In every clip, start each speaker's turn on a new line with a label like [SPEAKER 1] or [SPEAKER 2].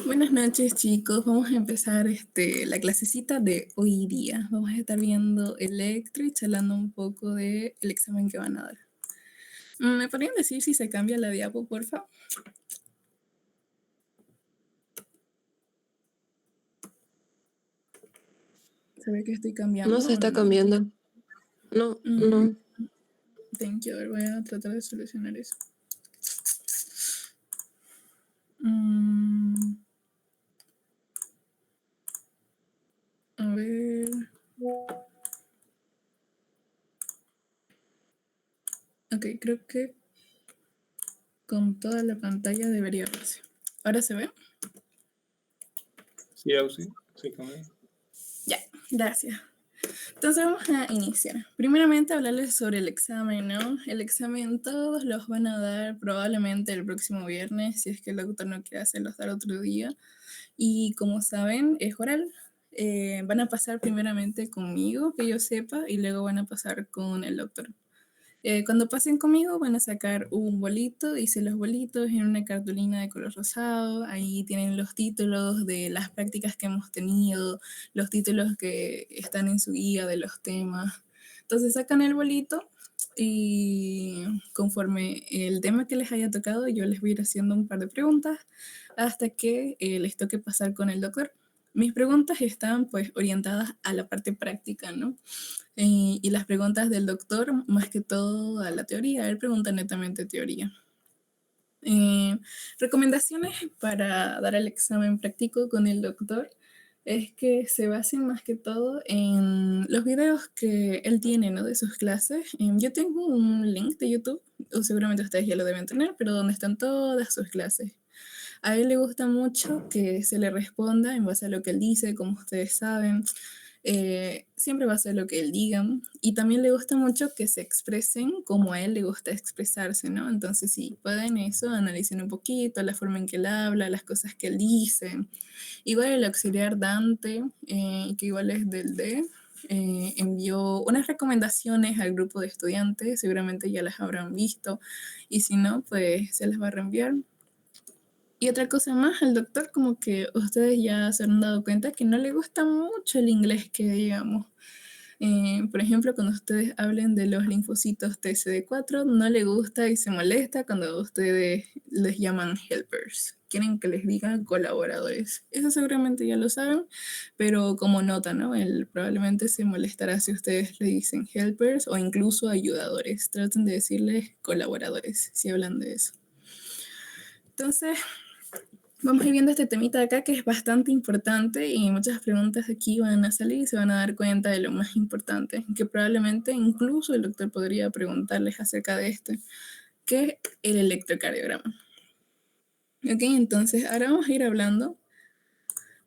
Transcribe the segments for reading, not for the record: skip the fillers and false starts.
[SPEAKER 1] Buenas noches, chicos. Vamos a empezar la clasecita de hoy día. Vamos a estar viendo Electro y charlando un poco del examen que van a dar. ¿Me podrían decir si se cambia la diapo, por favor? ¿Se ve que estoy
[SPEAKER 2] No
[SPEAKER 1] cambiando
[SPEAKER 2] se
[SPEAKER 1] o
[SPEAKER 2] está
[SPEAKER 1] no?
[SPEAKER 2] cambiando. No, no.
[SPEAKER 1] Thank you. A ver, voy a tratar de solucionar eso. Mm, a ver. Ok, creo que con toda la pantalla debería verse. ¿Ahora se ve?
[SPEAKER 3] Sí, Ausi, sí, cambió.
[SPEAKER 1] Ya, gracias. Entonces vamos a iniciar. Primeramente hablarles sobre el examen, ¿no? El examen todos los van a dar probablemente el próximo viernes, si es que el doctor no quiere hacerlos dar otro día. Y como saben, es oral. Van a pasar primeramente conmigo, que yo sepa, y luego van a pasar con el doctor. Cuando pasen conmigo van a sacar un bolito, dice los bolitos en una cartulina de color rosado, ahí tienen los títulos de las prácticas que hemos tenido, los títulos que están en su guía de los temas. Entonces sacan el bolito y conforme el tema que les haya tocado, yo les voy a ir haciendo un par de preguntas hasta que les toque pasar con el doctor. Mis preguntas están pues orientadas a la parte práctica, ¿no? Y las preguntas del doctor, más que todo a la teoría, él pregunta netamente teoría. Recomendaciones para dar el examen práctico con el doctor es que se basen más que todo en los videos que él tiene, ¿no? De sus clases. Yo tengo un link de YouTube, o seguramente ustedes ya lo deben tener, pero donde están todas sus clases. A él le gusta mucho que se le responda en base a lo que él dice, como ustedes saben. Siempre va a ser lo que él diga. Y también le gusta mucho que se expresen como a él le gusta expresarse, ¿no? Entonces, si pueden eso, analicen un poquito la forma en que él habla, las cosas que él dice. Igual el auxiliar Dante, que igual es del D, envió unas recomendaciones al grupo de estudiantes, seguramente ya las habrán visto, y si no, pues se las va a reenviar. Y otra cosa más, al doctor como que ustedes ya se han dado cuenta que no le gusta mucho el inglés que digamos. Por ejemplo, cuando ustedes hablen de los linfocitos TCD4, no le gusta y se molesta cuando ustedes les llaman helpers. Quieren que les digan colaboradores. Eso seguramente ya lo saben, pero como nota, ¿no? Él probablemente se molestará si ustedes le dicen helpers o incluso ayudadores. Traten de decirles colaboradores si hablan de eso. Entonces, vamos a ir viendo este temita de acá que es bastante importante y muchas preguntas aquí van a salir y se van a dar cuenta de lo más importante, que probablemente incluso el doctor podría preguntarles acerca de esto, que es el electrocardiograma. Ok, entonces ahora vamos a ir hablando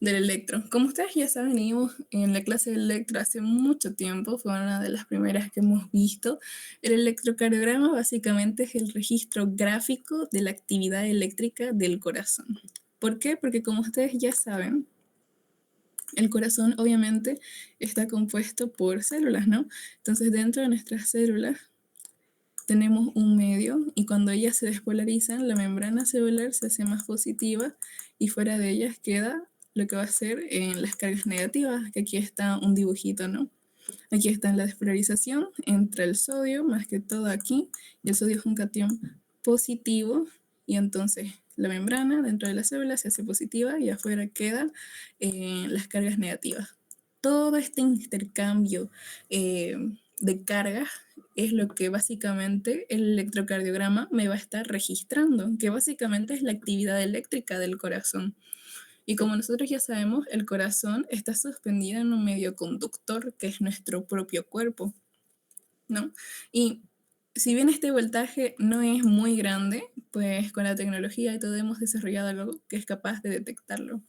[SPEAKER 1] del electro. Como ustedes ya saben, venimos en la clase de electro hace mucho tiempo, fue una de las primeras que hemos visto. El electrocardiograma básicamente es el registro gráfico de la actividad eléctrica del corazón. ¿Por qué? Porque como ustedes ya saben, el corazón obviamente está compuesto por células, ¿no? Entonces dentro de nuestras células tenemos un medio y cuando ellas se despolarizan, la membrana celular se hace más positiva y fuera de ellas queda lo que va a ser en las cargas negativas, que aquí está un dibujito, ¿no? Aquí está la despolarización entre el sodio, más que todo aquí, y el sodio es un catión positivo, y entonces la membrana dentro de la célula se hace positiva y afuera quedan las cargas negativas. Todo este intercambio de cargas es lo que básicamente el electrocardiograma me va a estar registrando, que básicamente es la actividad eléctrica del corazón. Y como nosotros ya sabemos, el corazón está suspendido en un medio conductor que es nuestro propio cuerpo, ¿no? Y si bien este voltaje no es muy grande, pues con la tecnología y todo hemos desarrollado algo que es capaz de detectarlo.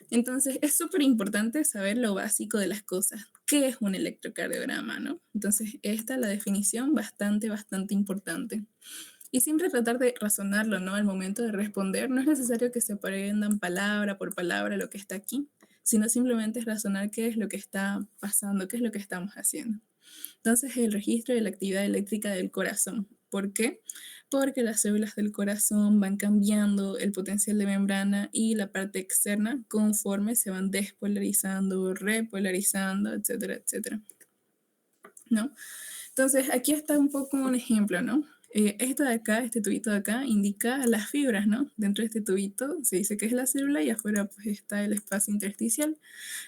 [SPEAKER 1] Entonces es súper importante saber lo básico de las cosas. ¿Qué es un electrocardiograma, no? Entonces esta es la definición bastante importante. Y siempre tratar de razonarlo, ¿no? Al momento de responder, no es necesario que se aprendan palabra por palabra lo que está aquí, sino simplemente es razonar qué es lo que está pasando, qué es lo que estamos haciendo. Entonces, el registro de la actividad eléctrica del corazón. ¿Por qué? porque las células del corazón van cambiando el potencial de membrana y la parte externa conforme se van despolarizando, repolarizando, etcétera, etcétera, ¿no? Entonces, aquí está un poco un ejemplo, ¿no? Esto de acá, este tubito de acá, indica las fibras, ¿no? Dentro de este tubito se dice que es la célula y afuera pues está el espacio intersticial.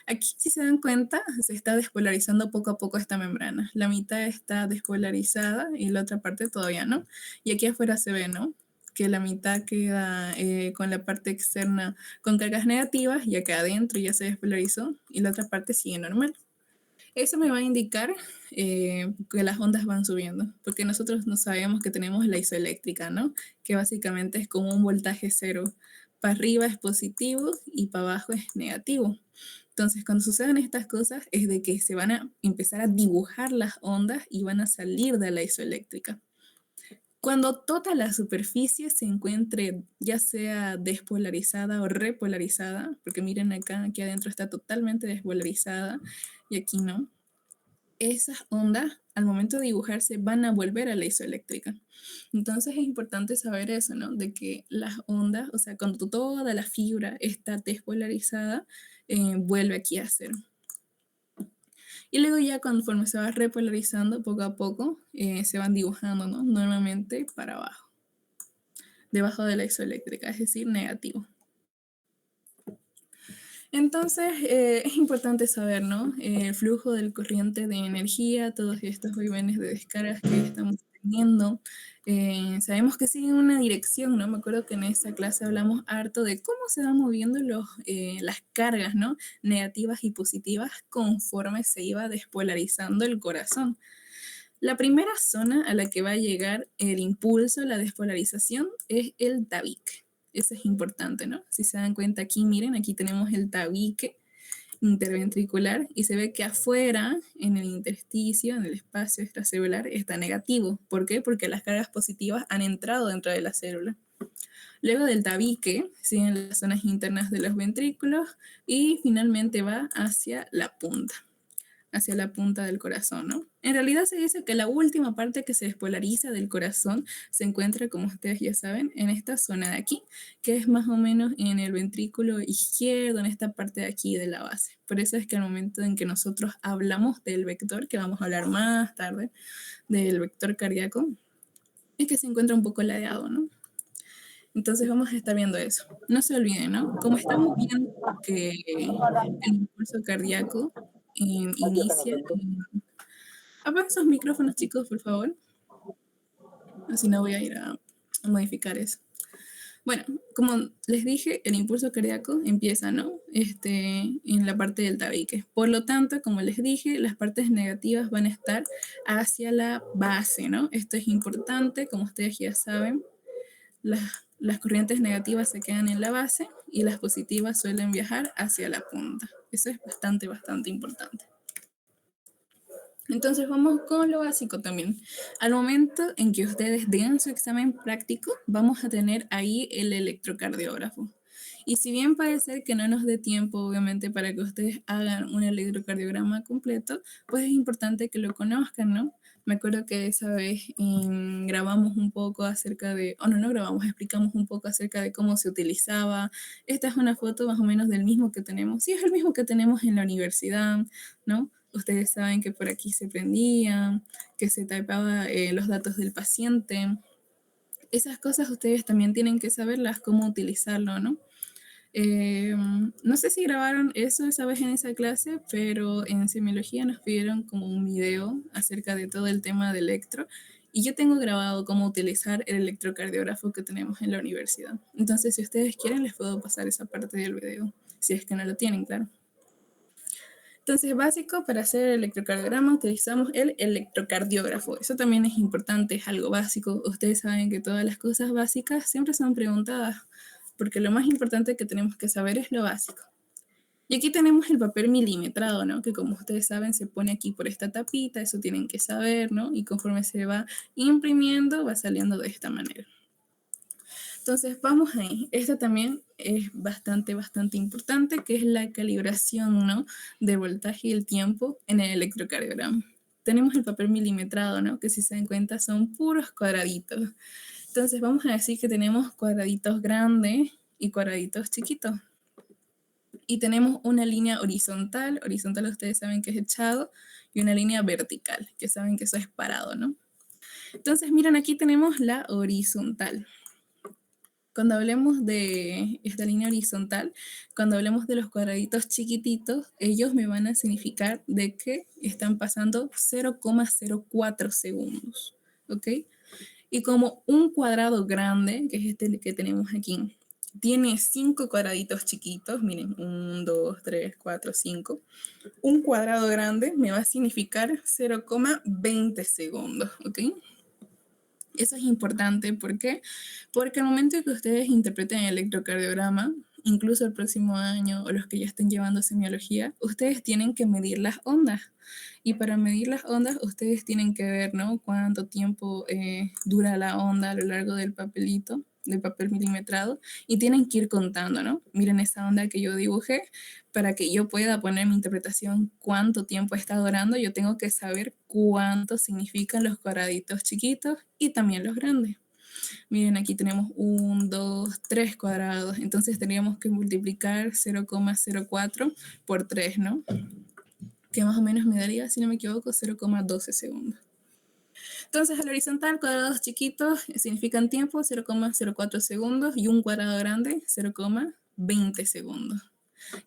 [SPEAKER 1] Aquí, si se dan cuenta, se está despolarizando poco a poco esta membrana. La mitad está despolarizada y la otra parte todavía no. Y aquí afuera se ve, ¿no? Que la mitad queda con la parte externa con cargas negativas y acá adentro ya se despolarizó y la otra parte sigue normal. Eso me va a indicar que las ondas van subiendo, porque nosotros no sabemos que tenemos la isoeléctrica, ¿no? Que básicamente es como un voltaje cero. Para arriba es positivo y para abajo es negativo. Entonces, cuando suceden estas cosas, es de que se van a empezar a dibujar las ondas y van a salir de la isoeléctrica. Cuando toda la superficie se encuentre ya sea despolarizada o repolarizada, porque miren acá, aquí adentro está totalmente despolarizada y aquí no, esas ondas al momento de dibujarse van a volver a la isoeléctrica. Entonces es importante saber eso, ¿no? De que las ondas, o sea, cuando toda la fibra está despolarizada, vuelve aquí a cero. Y luego ya conforme se va repolarizando poco a poco, se van dibujando, ¿no? Normalmente para abajo, debajo de la isoeléctrica, es decir, negativo. Entonces, es importante saber, ¿no? El flujo del corriente de energía, todos estos vaivenes de descargas que estamos teniendo. Sabemos que siguen una dirección, ¿no? Me acuerdo que en esa clase hablamos harto de cómo se van moviendo las cargas, ¿no? Negativas y positivas conforme se iba despolarizando el corazón. La primera zona a la que va a llegar el impulso, la despolarización, es el tabique. Eso es importante, ¿no? Si se dan cuenta aquí, miren, aquí tenemos el tabique interventricular y se ve que afuera, en el intersticio, en el espacio extracelular, está negativo. ¿Por qué? Porque las cargas positivas han entrado dentro de la célula. Luego del tabique siguen las zonas internas de los ventrículos y finalmente va hacia la punta del corazón, ¿no? En realidad se dice que la última parte que se despolariza del corazón se encuentra, como ustedes ya saben, en esta zona de aquí, que es más o menos en el ventrículo izquierdo, en esta parte de aquí de la base. Por eso es que al momento en que nosotros hablamos del vector, que vamos a hablar más tarde, del vector cardíaco, es que se encuentra un poco ladeado, ¿no? Entonces vamos a estar viendo eso. No se olviden, ¿no? Como estamos viendo que el impulso cardíaco inicia. Apaga esos micrófonos, chicos, por favor. Así no voy a ir a modificar eso. Bueno, como les dije, el impulso cardíaco empieza, ¿no? En la parte del tabique. Por lo tanto, como les dije, las partes negativas van a estar hacia la base, ¿no? Esto es importante, como ustedes ya saben. Las corrientes negativas se quedan en la base y las positivas suelen viajar hacia la punta. Eso es bastante, bastante importante. Entonces vamos con lo básico también. Al momento en que ustedes den su examen práctico, vamos a tener ahí el electrocardiógrafo. Y si bien puede ser que no nos dé tiempo, obviamente, para que ustedes hagan un electrocardiograma completo, pues es importante que lo conozcan, ¿no? Me acuerdo que esa vez grabamos un poco acerca de, o no grabamos, explicamos un poco acerca de cómo se utilizaba. Esta es una foto más o menos del mismo que tenemos. Sí, es el mismo que tenemos en la universidad, ¿no? Ustedes saben que por aquí se prendía, que se tapaba los datos del paciente. Esas cosas ustedes también tienen que saberlas, cómo utilizarlo, ¿no? No sé si grabaron eso esa vez en esa clase, pero en semiología nos pidieron como un video acerca de todo el tema de electro y yo tengo grabado cómo utilizar el electrocardiógrafo que tenemos en la universidad. Entonces, si ustedes quieren, les puedo pasar esa parte del video, si es que no lo tienen, claro. Entonces, básico, para hacer el electrocardiograma utilizamos el electrocardiógrafo. Eso también es importante, es algo básico. Ustedes saben que todas las cosas básicas siempre son preguntadas, porque lo más importante que tenemos que saber es lo básico. Y aquí tenemos el papel milimetrado, ¿no? Que como ustedes saben se pone aquí por esta tapita, eso tienen que saber, ¿no? Y conforme se va imprimiendo, va saliendo de esta manera. Entonces, vamos ahí. Esta también es bastante, bastante importante, que es la calibración, ¿no? De voltaje y el tiempo en el electrocardiograma. Tenemos el papel milimetrado, ¿no? Que si se dan cuenta son puros cuadraditos. Entonces vamos a decir que tenemos cuadraditos grandes y cuadraditos chiquitos. Y tenemos una línea horizontal, horizontal ustedes saben que es echado, y una línea vertical, que saben que eso es parado, ¿no? Entonces, miren, aquí tenemos la horizontal. Cuando hablemos de esta línea horizontal, cuando hablemos de los cuadraditos chiquititos, ellos me van a significar de que están pasando 0,04 segundos, ¿ok? Y como un cuadrado grande, que es este que tenemos aquí, tiene 5 cuadraditos chiquitos, miren, 1, 2, 3, 4, 5. Un cuadrado grande me va a significar 0,20 segundos, ¿ok? Eso es importante, ¿por qué? Porque al momento que ustedes interpreten el electrocardiograma, incluso el próximo año o los que ya estén llevando semiología, ustedes tienen que medir las ondas. Y para medir las ondas, ustedes tienen que ver, ¿no? Cuánto tiempo dura la onda a lo largo del papelito, del papel milimetrado, y tienen que ir contando, ¿no? Miren esa onda que yo dibujé, para que yo pueda poner mi interpretación cuánto tiempo está durando, yo tengo que saber cuánto significan los cuadraditos chiquitos y también los grandes. Miren, aquí tenemos 1, 2, 3 cuadrados, entonces tendríamos que multiplicar 0,04 por 3, ¿no? Que más o menos me daría, si no me equivoco, 0,12 segundos. Entonces, al horizontal, cuadrados chiquitos significan tiempo, 0,04 segundos, y un cuadrado grande, 0,20 segundos.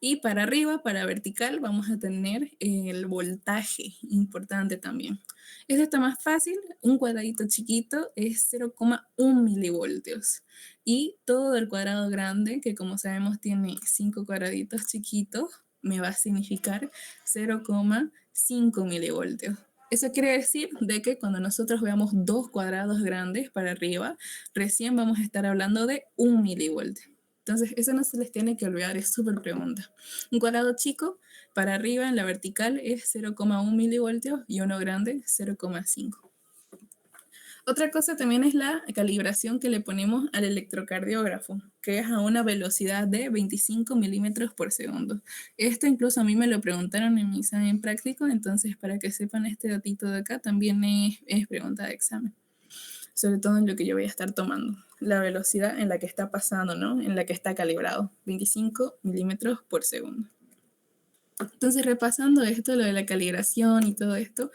[SPEAKER 1] Y para arriba, para vertical, vamos a tener el voltaje, importante también. Esto está más fácil, un cuadradito chiquito es 0,1 milivoltios. Y todo el cuadrado grande, que como sabemos tiene 5 cuadraditos chiquitos, me va a significar 0,5 milivoltios. Eso quiere decir de que cuando nosotros veamos 2 cuadrados grandes para arriba, recién vamos a estar hablando de 1 milivoltio. Entonces, eso no se les tiene que olvidar, es súper pregunta. Un cuadrado chico para arriba en la vertical es 0,1 milivoltios y uno grande 0,5. Otra cosa también es la calibración que le ponemos al electrocardiógrafo, que es a una velocidad de 25 milímetros por segundo. Esto incluso a mí me lo preguntaron en mi examen práctico, entonces para que sepan este datito de acá también es pregunta de examen, sobre todo en lo que yo voy a estar tomando. La velocidad en la que está pasando, ¿no? En la que está calibrado, 25 milímetros por segundo. Entonces, repasando esto, lo de la calibración y todo esto,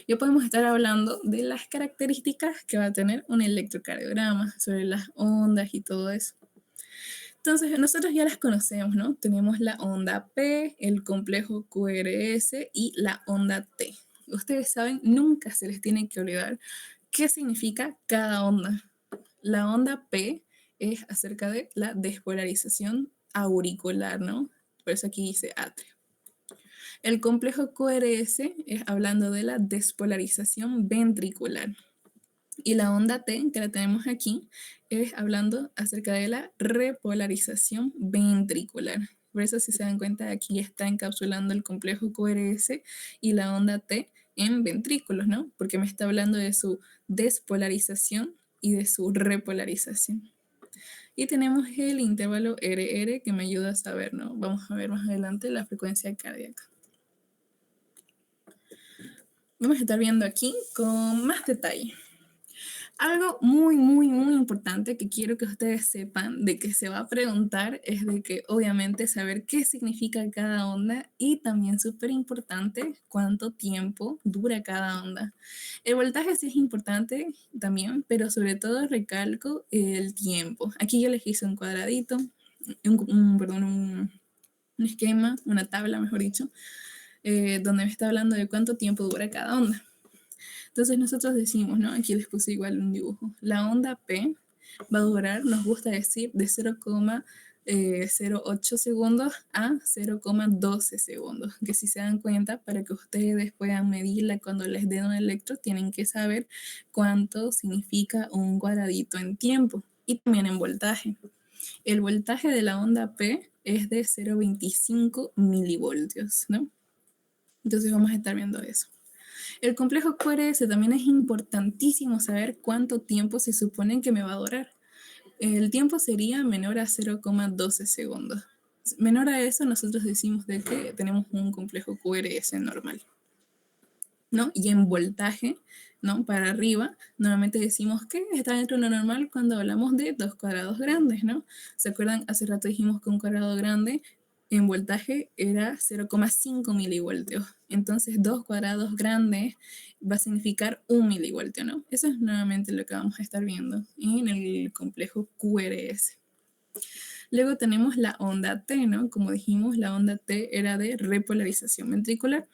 [SPEAKER 1] ya podemos estar hablando de las características que va a tener un electrocardiograma, sobre las ondas y todo eso. Entonces, nosotros ya las conocemos, ¿no? Tenemos la onda P, el complejo QRS y la onda T. Ustedes saben, nunca se les tiene que olvidar qué significa cada onda. La onda P es acerca de la despolarización auricular, ¿no? Por eso aquí dice atrio. El complejo QRS es hablando de la despolarización ventricular. Y la onda T, que la tenemos aquí, es hablando acerca de la repolarización ventricular. Por eso, si se dan cuenta, aquí está encapsulando el complejo QRS y la onda T en ventrículos, ¿no? Porque me está hablando de su despolarización y de su repolarización. Y tenemos el intervalo RR que me ayuda a saber, ¿no? Vamos a ver más adelante la frecuencia cardíaca. Vamos a estar viendo aquí con más detalle. Algo muy, muy, muy importante que quiero que ustedes sepan de que se va a preguntar es de que obviamente saber qué significa cada onda y también súper importante cuánto tiempo dura cada onda. El voltaje sí es importante también, pero sobre todo recalco el tiempo. Aquí yo les hice un cuadradito, un esquema, una tabla mejor dicho, donde me está hablando de cuánto tiempo dura cada onda. Entonces nosotros decimos, ¿no? Aquí les puse igual un dibujo. La onda P va a durar, nos gusta decir, de 0,08 segundos a 0,12 segundos. Que si se dan cuenta, para que ustedes puedan medirla cuando les den un electro, tienen que saber cuánto significa un cuadradito en tiempo y también en voltaje. El voltaje de la onda P es de 0,25 milivoltios, ¿no? Entonces vamos a estar viendo eso. El complejo QRS también es importantísimo saber cuánto tiempo se supone que me va a durar. El tiempo sería menor a 0,12 segundos. Menor a eso, nosotros decimos de que tenemos un complejo QRS normal. ¿no? Y en voltaje, ¿no? Para arriba, normalmente decimos que está dentro de lo normal cuando hablamos de dos cuadrados grandes, ¿no? ¿Se acuerdan? Hace rato dijimos que un cuadrado grande en voltaje era 0,5 milivoltios. Entonces, dos cuadrados grandes va a significar 1 milivoltio, ¿no? Eso es nuevamente lo que vamos a estar viendo en el complejo QRS. Luego tenemos la onda T, ¿no? Como dijimos, la onda T era de repolarización ventricular.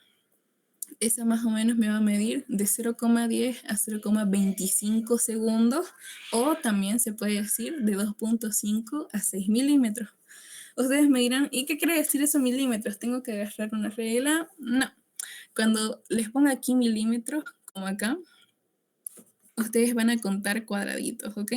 [SPEAKER 1] Esa más o menos me va a medir de 0,10 a 0,25 segundos, o también se puede decir de 2,5 a 6 milímetros. Ustedes me dirán, ¿y qué quiere decir eso milímetros? ¿Tengo que agarrar una regla? No. Cuando les ponga aquí milímetros, como acá, ustedes van a contar cuadraditos, ¿ok?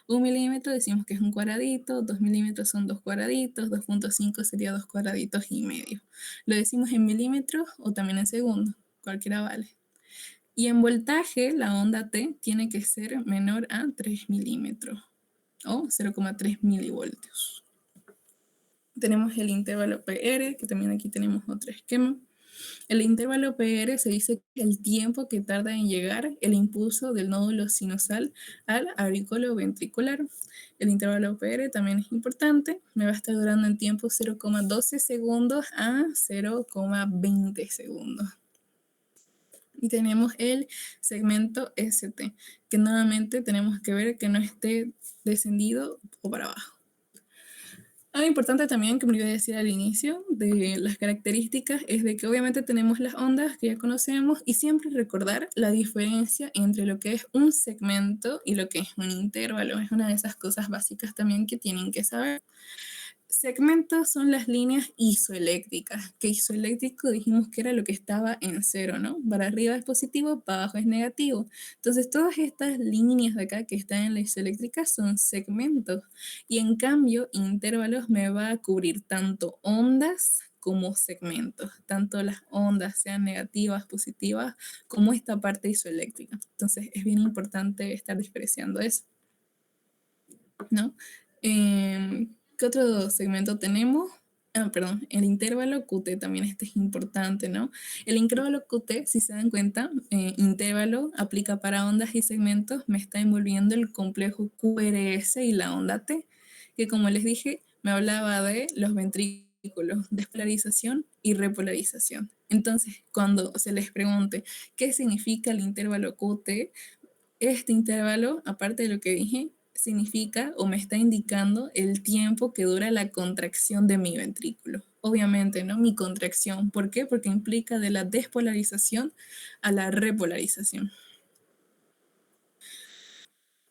[SPEAKER 1] 1 milímetro decimos que es un cuadradito, 2 milímetros son dos cuadraditos, 2,5 sería dos cuadraditos y medio. Lo decimos en milímetros o también en segundos, cualquiera vale. Y en voltaje, la onda T tiene que ser menor a 3 milímetros o 0,3 milivoltios. Tenemos el intervalo PR, que también aquí tenemos otro esquema. El intervalo PR se dice que el tiempo que tarda en llegar el impulso del nódulo sinusal al aurículo ventricular. El intervalo PR también es importante, me va a estar durando en tiempo 0,12 segundos a 0,20 segundos. Y tenemos el segmento ST, que nuevamente tenemos que ver que no esté descendido o para abajo. Algo importante también que me olvidé decir al inicio de las características es de que obviamente tenemos las ondas que ya conocemos y siempre recordar la diferencia entre lo que es un segmento y lo que es un intervalo. Es una de esas cosas básicas también que tienen que saber. Segmentos son las líneas isoeléctricas, que isoeléctrico dijimos que era lo que estaba en cero, ¿no? Para arriba es positivo, para abajo es negativo. Entonces, todas estas líneas de acá que están en la isoeléctrica son segmentos. Y en cambio, intervalos me va a cubrir tanto ondas como segmentos, tanto las ondas sean negativas, positivas, como esta parte isoeléctrica. Entonces, es bien importante estar diferenciando eso, ¿no? ¿Qué otro segmento tenemos? Perdón, el intervalo QT también este es importante, ¿no? El intervalo QT, si se dan cuenta, intervalo aplica para ondas y segmentos, me está envolviendo el complejo QRS y la onda T, que como les dije, me hablaba de los ventrículos, despolarización y repolarización. Entonces, cuando se les pregunte qué significa el intervalo QT, este intervalo, aparte de lo que dije, significa o me está indicando el tiempo que dura la contracción de mi ventrículo. Obviamente, ¿no? Mi contracción. ¿Por qué? Porque implica de la despolarización a la repolarización.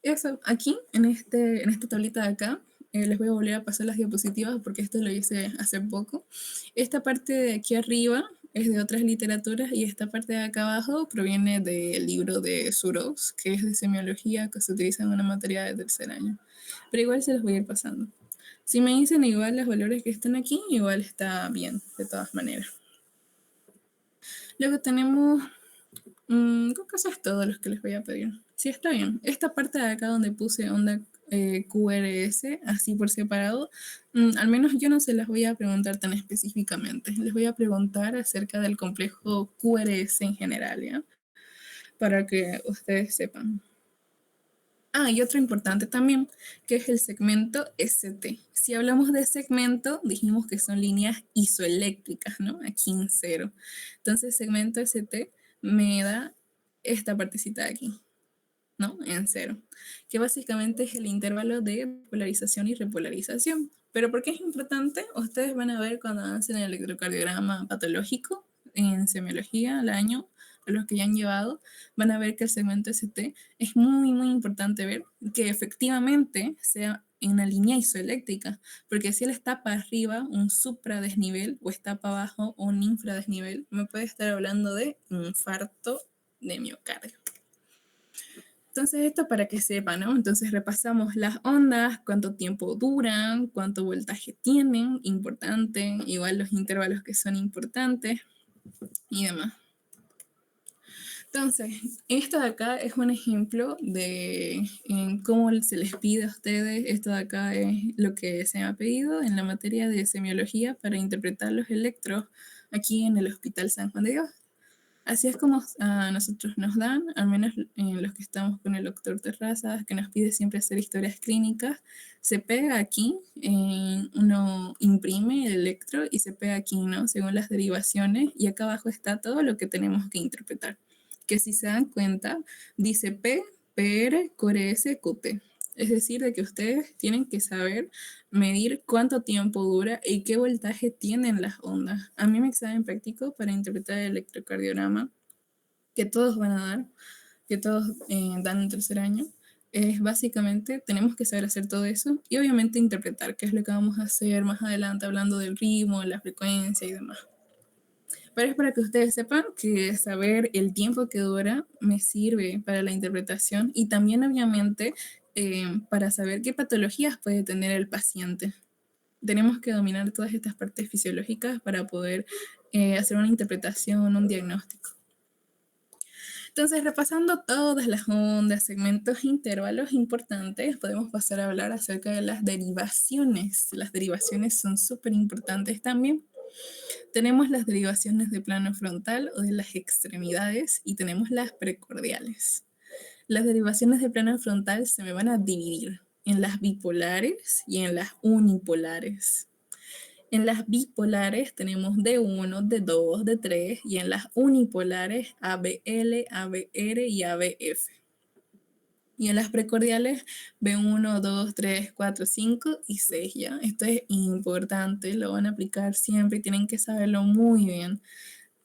[SPEAKER 1] Eso, aquí, en esta tablita de acá, les voy a volver a pasar las diapositivas porque esto lo hice hace poco. Esta parte de aquí arriba es de otras literaturas y esta parte de acá abajo proviene del libro de Suros, que es de semiología, que se utiliza en una materia de tercer año. Pero igual se los voy a ir pasando. Si me dicen igual los valores que están aquí, igual está bien, de todas maneras. Luego tenemos, creo que eso es todo lo que les voy a pedir. Sí, está bien. Esta parte de acá donde puse onda QRS, así por separado, al menos yo no se las voy a preguntar tan específicamente. Les voy a preguntar acerca del complejo QRS en general, ¿ya? Para que ustedes sepan. Y otro importante también, que es el segmento ST. Si hablamos de segmento, dijimos que son líneas isoeléctricas, ¿no? Aquí en cero. Entonces, segmento ST me da esta partecita de aquí, ¿no? En cero, que básicamente es el intervalo de polarización y repolarización. ¿Pero por qué es importante? Ustedes van a ver cuando avancen el electrocardiograma patológico en semiología al año, los que ya han llevado, van a ver que el segmento ST es muy, muy importante ver que efectivamente sea en una línea isoeléctrica, porque si él está para arriba, un supradesnivel, o está para abajo, un infradesnivel, me puede estar hablando de infarto de miocardio. Entonces, esto para que sepan, ¿no? Entonces, repasamos las ondas, cuánto tiempo duran, cuánto voltaje tienen, importante, igual los intervalos que son importantes y demás. Entonces, esto de acá es un ejemplo de cómo se les pide a ustedes. Esto de acá es lo que se me ha pedido en la materia de semiología para interpretar los electros aquí en el Hospital San Juan de Dios. Así es como a nosotros nos dan, al menos en los que estamos con el doctor Terrazas, que nos pide siempre hacer historias clínicas, se pega aquí, uno imprime el electro y se pega aquí, ¿no? Según las derivaciones, y acá abajo está todo lo que tenemos que interpretar. Que si se dan cuenta, dice P, PR, Core S, QT. Es decir, de que ustedes tienen que saber medir cuánto tiempo dura y qué voltaje tienen las ondas. A mí me examen práctico para interpretar el electrocardiograma, que todos van a dar, que todos dan en tercer año, es básicamente, tenemos que saber hacer todo eso y obviamente interpretar, qué es lo que vamos a hacer más adelante hablando del ritmo, la frecuencia y demás. Pero es para que ustedes sepan que saber el tiempo que dura me sirve para la interpretación y también obviamente para saber qué patologías puede tener el paciente. Tenemos que dominar todas estas partes fisiológicas para poder hacer una interpretación, un diagnóstico. Entonces, repasando todas las ondas, segmentos, intervalos importantes, podemos pasar a hablar acerca de las derivaciones. Las derivaciones son súper importantes también. Tenemos las derivaciones de plano frontal o de las extremidades y tenemos las precordiales. Las derivaciones de plano frontal se me van a dividir en las bipolares y en las unipolares. En las bipolares tenemos D1, D2, D3 y en las unipolares ABL, ABR y ABF. Y en las precordiales B1, 2, 3, 4, 5 y 6 ya. Esto es importante, lo van a aplicar siempre y tienen que saberlo muy bien.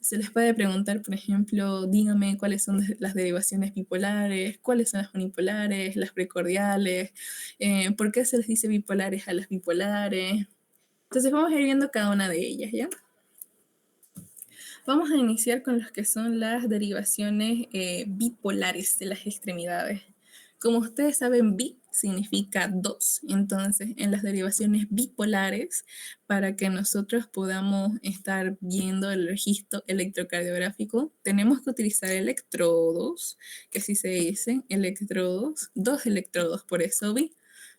[SPEAKER 1] Se les puede preguntar, por ejemplo, dígame cuáles son las derivaciones bipolares, cuáles son las unipolares, las precordiales, por qué se les dice bipolares a las bipolares. Entonces vamos a ir viendo cada una de ellas, ¿ya? Vamos a iniciar con los que son las derivaciones bipolares de las extremidades. Como ustedes saben, bi significa dos. Entonces, en las derivaciones bipolares, para que nosotros podamos estar viendo el registro electrocardiográfico, tenemos que utilizar electrodos, que así se dicen, electrodos, dos electrodos, por eso bi.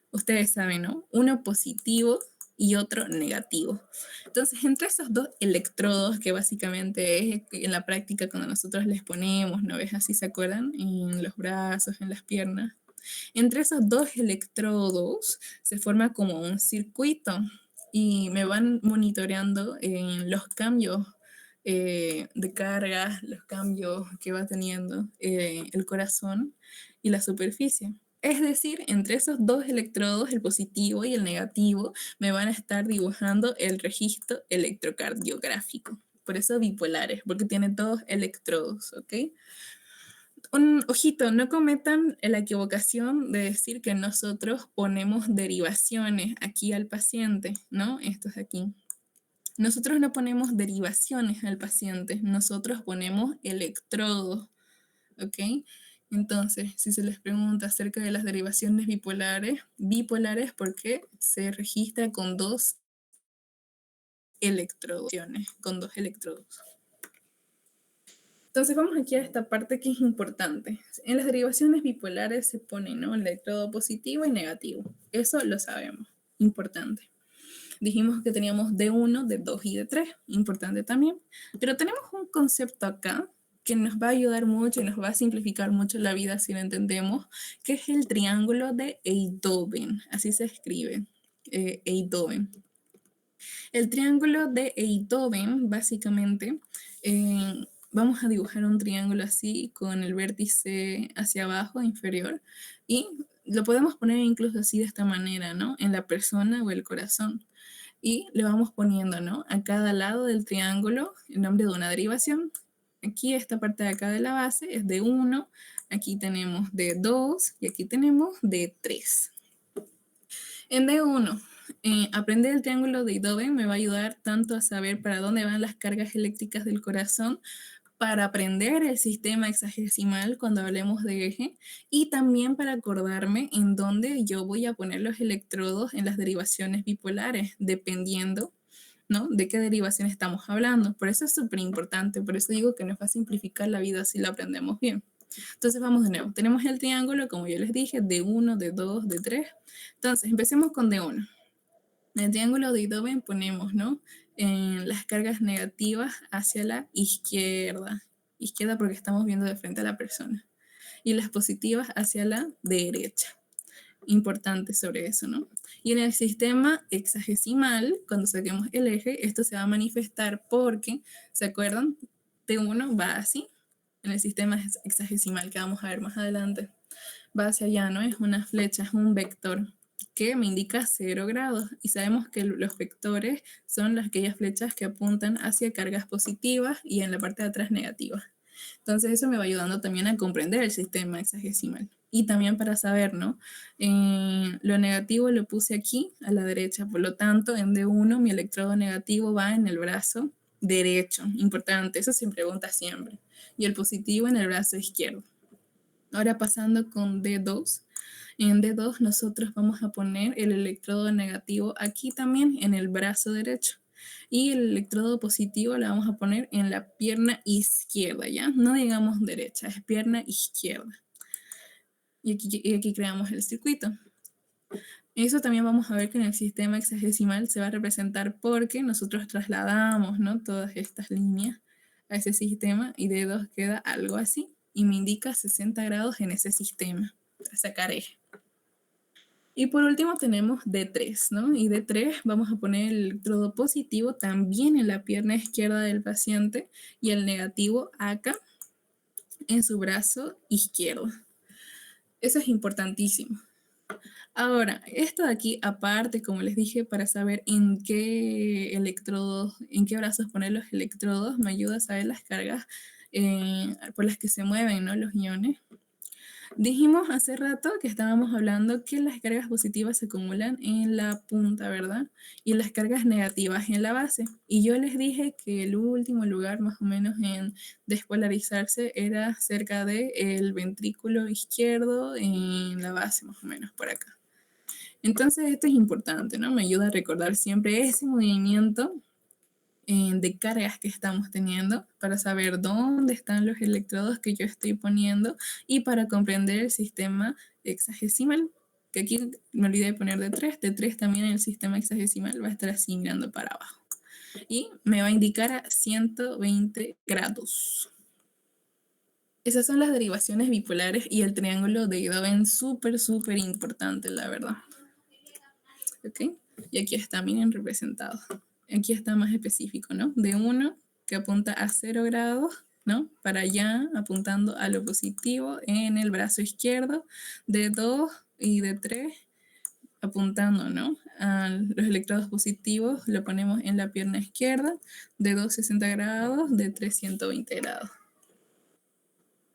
[SPEAKER 1] Ustedes saben, ¿no? Uno positivo y otro negativo. Entonces, entre esos dos electrodos, que básicamente es en la práctica cuando nosotros les ponemos, ¿no ves? Así se acuerdan, en los brazos, en las piernas. Entre esos dos electrodos se forma como un circuito y me van monitoreando en los cambios de carga, los cambios que va teniendo el corazón y la superficie. Es decir, entre esos dos electrodos, el positivo y el negativo, me van a estar dibujando el registro electrocardiográfico. Por eso bipolares, porque tiene dos electrodos, ¿ok? Un ojito, no cometan la equivocación de decir que nosotros ponemos derivaciones aquí al paciente, ¿no? Esto es aquí. Nosotros no ponemos derivaciones al paciente, nosotros ponemos electrodos, ¿ok? Entonces, si se les pregunta acerca de las derivaciones bipolares, bipolares porque se registra con dos electrodos, con dos electrodos. Entonces vamos aquí a esta parte que es importante. En las derivaciones bipolares se pone, ¿no?, el electrodo positivo y negativo. Eso lo sabemos, importante. Dijimos que teníamos D1, D2 y D3, importante también. Pero tenemos un concepto acá que nos va a ayudar mucho y nos va a simplificar mucho la vida si lo entendemos, que es el triángulo de Einthoven. Así se escribe, Einthoven. El triángulo de Einthoven, básicamente, vamos a dibujar un triángulo así con el vértice hacia abajo, inferior, y lo podemos poner incluso así de esta manera, ¿no? En la persona o el corazón. Y le vamos poniendo, ¿no?, a cada lado del triángulo el nombre de una derivación. Aquí esta parte de acá de la base es de 1, aquí tenemos de 2 y aquí tenemos de 3. En D1, aprender el triángulo de Einthoven me va a ayudar tanto a saber para dónde van las cargas eléctricas del corazón, para aprender el sistema hexagesimal cuando hablemos de eje y también para acordarme en dónde yo voy a poner los electrodos en las derivaciones bipolares, dependiendo, ¿no?, de qué derivación estamos hablando. Por eso es súper importante, por eso digo que nos va a simplificar la vida si lo aprendemos bien. Entonces vamos de nuevo. Tenemos el triángulo, como yo les dije, de 1, de 2, de 3. Entonces empecemos con D1. En el triángulo de Einthoven ponemos, ¿no?, las cargas negativas hacia la izquierda izquierda porque estamos viendo de frente a la persona. Y las positivas hacia la derecha. Importante sobre eso, ¿no? Y en el sistema hexagesimal, cuando saquemos el eje, esto se va a manifestar porque, ¿se acuerdan? T1 va así, en el sistema hexagesimal que vamos a ver más adelante. Va hacia allá, ¿no? Es una flecha, es un vector que me indica 0 grados. Y sabemos que los vectores son aquellas flechas que apuntan hacia cargas positivas y en la parte de atrás negativas. Entonces eso me va ayudando también a comprender el sistema hexagesimal. Y también para saber, ¿no? Lo negativo lo puse aquí a la derecha, por lo tanto en D1 mi electrodo negativo va en el brazo derecho, importante, eso se pregunta siempre, y el positivo en el brazo izquierdo. Ahora pasando con D2, en D2 nosotros vamos a poner el electrodo negativo aquí también en el brazo derecho. Y el electrodo positivo lo vamos a poner en la pierna izquierda, ¿ya? No digamos derecha, es pierna izquierda. Y aquí creamos el circuito. Eso también vamos a ver que en el sistema hexagesimal se va a representar porque nosotros trasladamos, ¿no? Todas estas líneas a ese sistema y D2 queda algo así y me indica 60 grados en ese sistema para sacar eje. Y por último tenemos D3, ¿no? Y D3 vamos a poner el electrodo positivo también en la pierna izquierda del paciente y el negativo acá en su brazo izquierdo. Eso es importantísimo. Ahora, esto de aquí, aparte, como les dije, para saber en qué electrodos, en qué brazos poner los electrodos, me ayuda a saber las cargas por las que se mueven, ¿no? Los iones. Dijimos hace rato que estábamos hablando que las cargas positivas se acumulan en la punta, ¿verdad? Y las cargas negativas en la base. Y yo les dije que el último lugar más o menos en despolarizarse era cerca del ventrículo izquierdo en la base, más o menos por acá. Entonces esto es importante, ¿no? Me ayuda a recordar siempre ese movimiento de cargas que estamos teniendo para saber dónde están los electrodos que yo estoy poniendo y para comprender el sistema hexagesimal, que aquí me olvidé de poner de 3 también en el sistema hexagesimal va a estar así mirando para abajo. Y me va a indicar a 120 grados. Esas son las derivaciones bipolares y el triángulo de Idoven súper, súper importante, la verdad. ¿Ok? Y aquí está, miren, representado. Aquí está más específico, ¿no? De 1 que apunta a 0 grados, ¿no? Para allá, apuntando a lo positivo en el brazo izquierdo. De 2 y de 3 apuntando, ¿no? A los electrodos positivos lo ponemos en la pierna izquierda. De 2, 60 grados. De 3, 120 grados.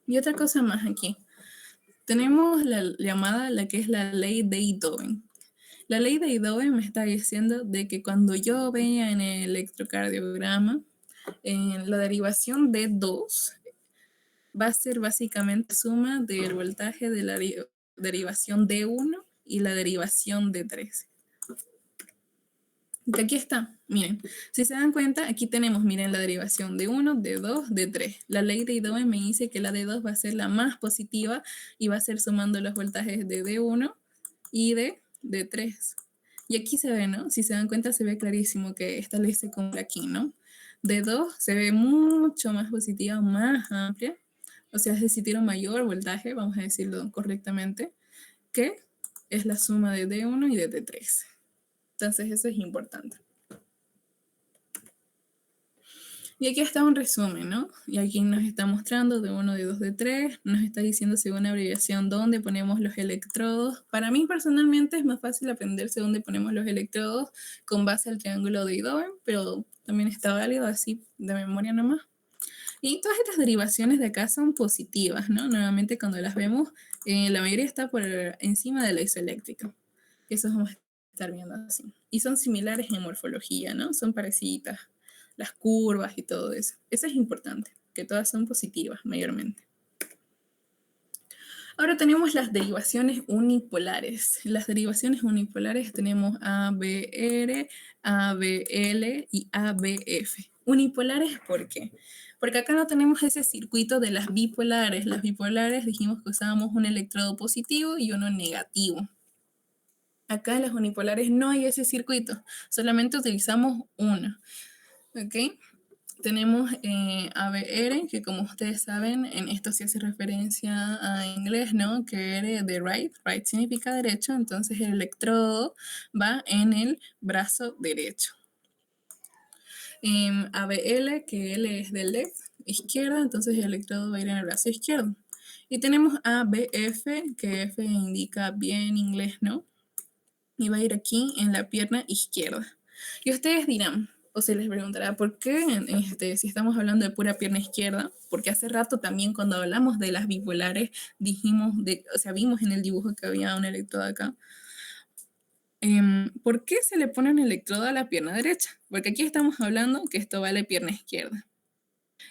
[SPEAKER 1] Y otra cosa más aquí. Tenemos la llamada, la que es la ley de Idoven. La ley de Idoven me está diciendo de que cuando yo vea en el electrocardiograma en la derivación de 2 va a ser básicamente suma del voltaje de la derivación de 1 y la derivación de 3. Que aquí está, miren, si se dan cuenta, aquí tenemos, miren, la derivación de 1, de 2, de 3. La ley de Idoven me dice que la de 2 va a ser la más positiva y va a ser sumando los voltajes de D1 y de 3. Y aquí se ve, ¿no? Si se dan cuenta, se ve clarísimo que esta ley se cumple aquí, ¿no? De 2 se ve mucho más positiva, más amplia. O sea, es decir, tiene un mayor voltaje, vamos a decirlo correctamente, que es la suma de D1 y de D3. Entonces, eso es importante. Y aquí está un resumen, ¿no? Y aquí nos está mostrando de 1, de 2, de 3. Nos está diciendo según la abreviación dónde ponemos los electrodos. Para mí personalmente es más fácil aprenderse dónde ponemos los electrodos con base al triángulo de Idoven, pero también está válido así de memoria nomás. Y todas estas derivaciones de acá son positivas, ¿no? Nuevamente cuando las vemos, la mayoría está por encima de la isoeléctrica. Eso vamos a estar viendo así. Y son similares en morfología, ¿no? Son parecidas las curvas y todo eso. Eso es importante, que todas son positivas mayormente. Ahora tenemos las derivaciones unipolares. Las derivaciones unipolares tenemos ABR, ABL y ABF. Unipolares, ¿por qué? Porque acá no tenemos ese circuito de las bipolares. Las bipolares dijimos que usábamos un electrodo positivo y uno negativo. Acá en las unipolares no hay ese circuito, solamente utilizamos uno. ¿Ok? tenemos ABR, que como ustedes saben, en esto sí hace referencia a inglés, ¿no? Que R de right, right significa derecho, entonces el electrodo va en el brazo derecho. ABL, que L es de left, izquierda, entonces el electrodo va a ir en el brazo izquierdo. Y tenemos ABF, que F indica bien en inglés, ¿no? Y va a ir aquí en la pierna izquierda. Y ustedes dirán, o se les preguntará, ¿por qué si estamos hablando de pura pierna izquierda? Porque hace rato también cuando hablamos de las bipolares dijimos, vimos en el dibujo que había un electrodo acá. ¿Por qué se le pone un electrodo a la pierna derecha? Porque aquí estamos hablando que esto va a la pierna izquierda.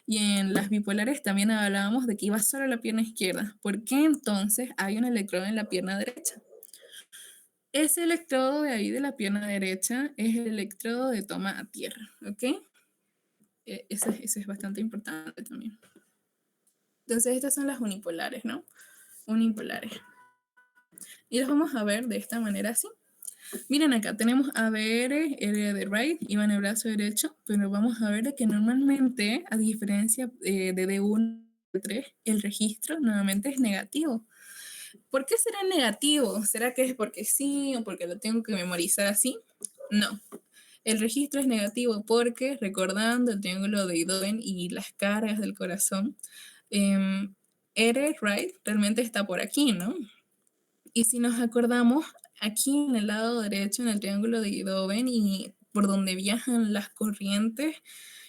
[SPEAKER 1] Y en las bipolares también hablábamos de que iba solo a la pierna izquierda. ¿Por qué entonces hay un electrodo en la pierna derecha? Ese electrodo de ahí de la pierna derecha es el electrodo de toma a tierra, ¿ok? Eso es bastante importante también. Entonces estas son las unipolares, ¿no? Unipolares. Y las vamos a ver de esta manera así. Miren acá, tenemos ABR, R de right, y va en el brazo derecho, pero vamos a ver de que normalmente, a diferencia de D1 y D3, el registro nuevamente es negativo. ¿Por qué será negativo? ¿Será que es porque sí o porque lo tengo que memorizar así? No. El registro es negativo porque, recordando el triángulo de Idoven y las cargas del corazón, R, right, realmente está por aquí, ¿no? Y si nos acordamos, aquí en el lado derecho, en el triángulo de Idoven y por donde viajan las corrientes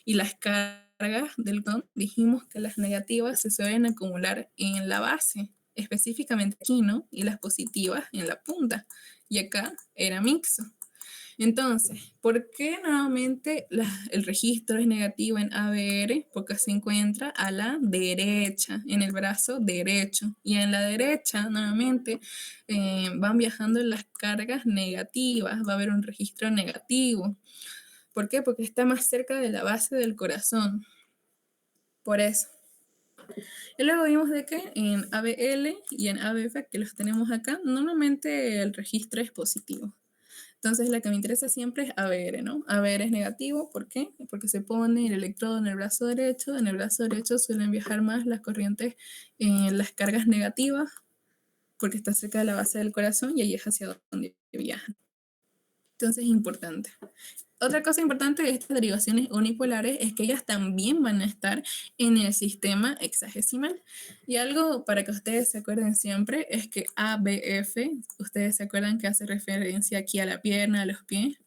[SPEAKER 1] y las cargas del ton, dijimos que las negativas se suelen acumular en la base, específicamente aquí, ¿no? Y las positivas en la punta. Y acá era mixto. Entonces, ¿por qué nuevamente el registro es negativo en ABR? Porque se encuentra a la derecha, en el brazo derecho. Y en la derecha, nuevamente, van viajando las cargas negativas, va a haber un registro negativo. ¿Por qué? Porque está más cerca de la base del corazón. Por eso. Y luego vimos de que en ABL y en ABF, que los tenemos acá, normalmente el registro es positivo. Entonces, la que me interesa siempre es ABR, ¿no? ABR es negativo, ¿por qué? Porque se pone el electrodo en el brazo derecho. En el brazo derecho suelen viajar más las corrientes, las cargas negativas, porque está cerca de la base del corazón y ahí es hacia donde viajan. Entonces, es importante. Otra cosa importante de estas derivaciones unipolares es que ellas también van a estar en el sistema hexagesimal. Y algo para que ustedes se acuerden siempre es que ABF, ustedes se acuerdan que hace referencia aquí a la pierna, a los pies,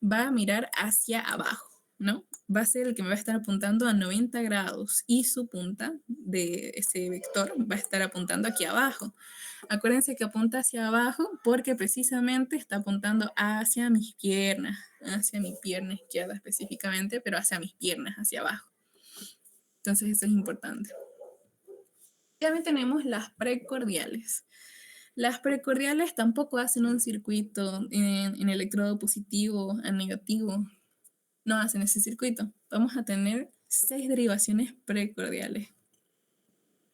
[SPEAKER 1] va a mirar hacia abajo, ¿no? Va a ser el que me va a estar apuntando a 90 grados y su punta de ese vector va a estar apuntando aquí abajo. Acuérdense que apunta hacia abajo porque precisamente está apuntando hacia mis piernas, hacia mi pierna izquierda específicamente, pero hacia mis piernas, hacia abajo. Entonces eso es importante. También tenemos las precordiales. Las precordiales tampoco hacen un circuito en electrodo positivo a negativo. No hacen ese circuito. Vamos a tener 6 derivaciones precordiales.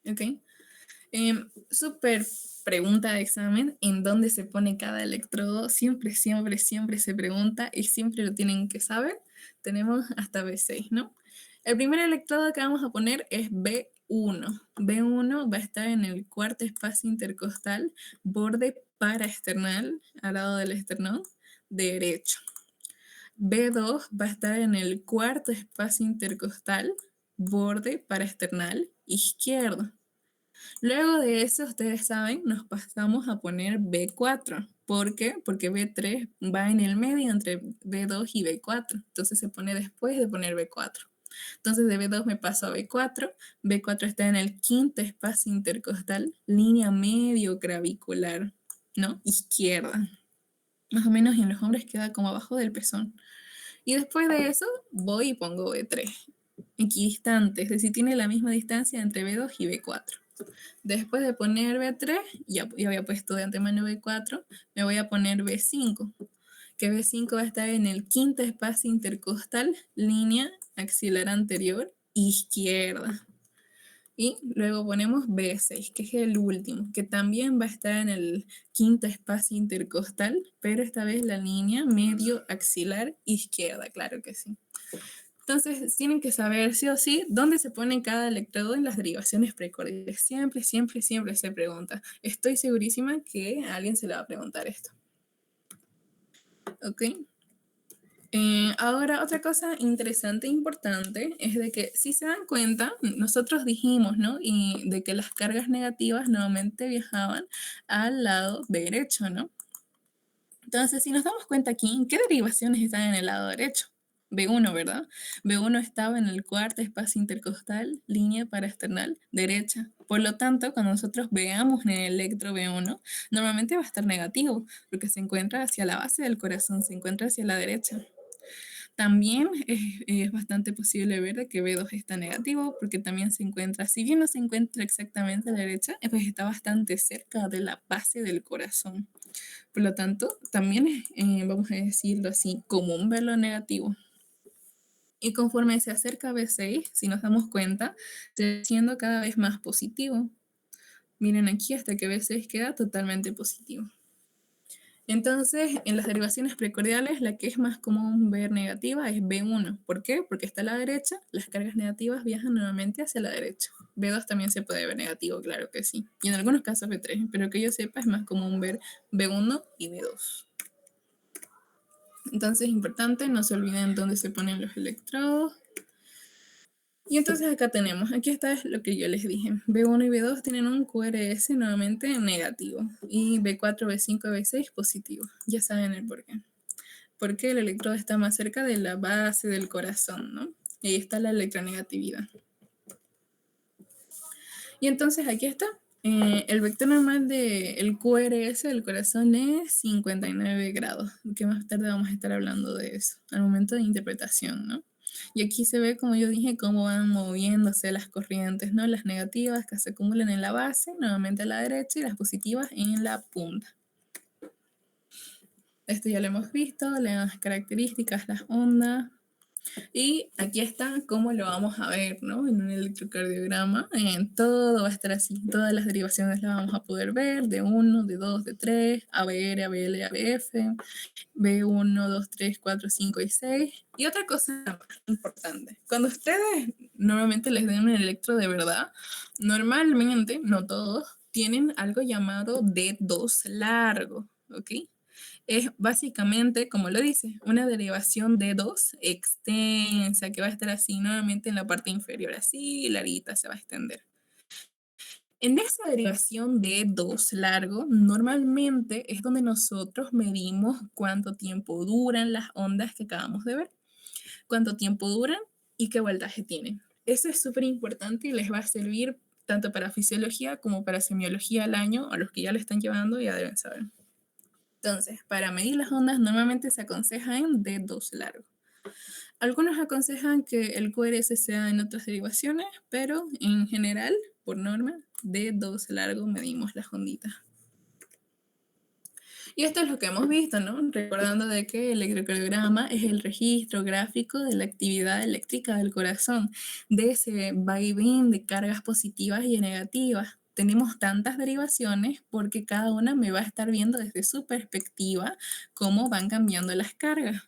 [SPEAKER 1] ¿Ok? Súper pregunta de examen, ¿en dónde se pone cada electrodo? Siempre, siempre, siempre se pregunta y siempre lo tienen que saber. Tenemos hasta B6, ¿no? El primer electrodo que vamos a poner es B1. B1 va a estar en el cuarto espacio intercostal, borde paraesternal, al lado del esternón derecho. B2 va a estar en el cuarto espacio intercostal, borde paraesternal izquierdo. Luego de eso, ustedes saben, nos pasamos a poner B4. ¿Por qué? Porque B3 va en el medio entre B2 y B4. Entonces se pone después de poner B4. Entonces de B2 me paso a B4. B4 está en el quinto espacio intercostal, línea medio clavicular, ¿no? Izquierda. Más o menos en los hombres queda como abajo del pezón. Y después de eso voy y pongo B3. Equidistante, es decir, tiene la misma distancia entre B2 y B4. Después de poner B3, ya había puesto de antemano B4, me voy a poner B5, que B5 va a estar en el quinto espacio intercostal, línea axilar anterior izquierda. Y luego ponemos B6, que es el último, que también va a estar en el quinto espacio intercostal, pero esta vez la línea medio axilar izquierda, claro que sí. Entonces, tienen que saber sí o sí dónde se pone cada electrodo en las derivaciones precordiales. Siempre, siempre, siempre se pregunta. Estoy segurísima que a alguien se le va a preguntar esto. ¿Ok? Ahora, otra cosa interesante e importante es de que, si se dan cuenta, nosotros dijimos, ¿no? Y de que las cargas negativas nuevamente viajaban al lado derecho, ¿no? Entonces, si nos damos cuenta aquí, ¿qué derivaciones están en el lado derecho? B1, ¿verdad? B1 estaba en el cuarto espacio intercostal, línea paraesternal derecha. Por lo tanto, cuando nosotros veamos en el electro B1, normalmente va a estar negativo, porque se encuentra hacia la base del corazón, se encuentra hacia la derecha. También es bastante posible ver de que B2 está negativo, porque también se encuentra, si bien no se encuentra exactamente a la derecha, pues está bastante cerca de la base del corazón. Por lo tanto, también es, vamos a decirlo así, común verlo negativo. Y conforme se acerca a B6, si nos damos cuenta, se va siendo cada vez más positivo. Miren aquí hasta que B6 queda totalmente positivo. Entonces, en las derivaciones precordiales, la que es más común ver negativa es B1. ¿Por qué? Porque está a la derecha, las cargas negativas viajan nuevamente hacia la derecha. B2 también se puede ver negativo, claro que sí. Y en algunos casos B3, pero que yo sepa es más común ver B1 y B2. Entonces, importante, no se olviden dónde se ponen los electrodos. Y entonces acá tenemos, aquí está lo que yo les dije. B1 y B2 tienen un QRS nuevamente negativo. Y B4, B5 y B6 positivo. Ya saben el por qué. Porque el electrodo está más cerca de la base del corazón, ¿no? Y ahí está la electronegatividad. Y entonces aquí está. El vector normal del QRS del corazón es 59 grados, que más tarde vamos a estar hablando de eso, al momento de interpretación, ¿no? Y aquí se ve, como yo dije, cómo van moviéndose las corrientes, ¿no? Las negativas que se acumulan en la base, nuevamente a la derecha, y las positivas en la punta. Esto ya lo hemos visto, las características, las ondas. Y aquí está cómo lo vamos a ver, ¿no? En un electrocardiograma. Todo va a estar así. Todas las derivaciones las vamos a poder ver. De 1, de 2, de 3, ABR, ABL, ABF, B1, 2, 3, 4, 5 y 6. Y otra cosa importante. Cuando ustedes normalmente les den un electro de verdad, normalmente, no todos, tienen algo llamado D2 largo, ¿ok? Es básicamente, como lo dice, una derivación de 2 extensa que va a estar así nuevamente en la parte inferior, así larguita se va a extender. En esa derivación de 2 largo, normalmente es donde nosotros medimos cuánto tiempo duran las ondas que acabamos de ver, cuánto tiempo duran y qué voltaje tienen. Eso es súper importante y les va a servir tanto para fisiología como para semiología al año, a los que ya lo están llevando ya deben saber. Entonces, para medir las ondas normalmente se aconseja en D2 largo. Algunos aconsejan que el QRS sea en otras derivaciones, pero en general, por norma, D2 largo medimos las onditas. Y esto es lo que hemos visto, ¿no? Recordando de que el electrocardiograma es el registro gráfico de la actividad eléctrica del corazón, de ese vaivén de cargas positivas y negativas. Tenemos tantas derivaciones porque cada una me va a estar viendo desde su perspectiva cómo van cambiando las cargas.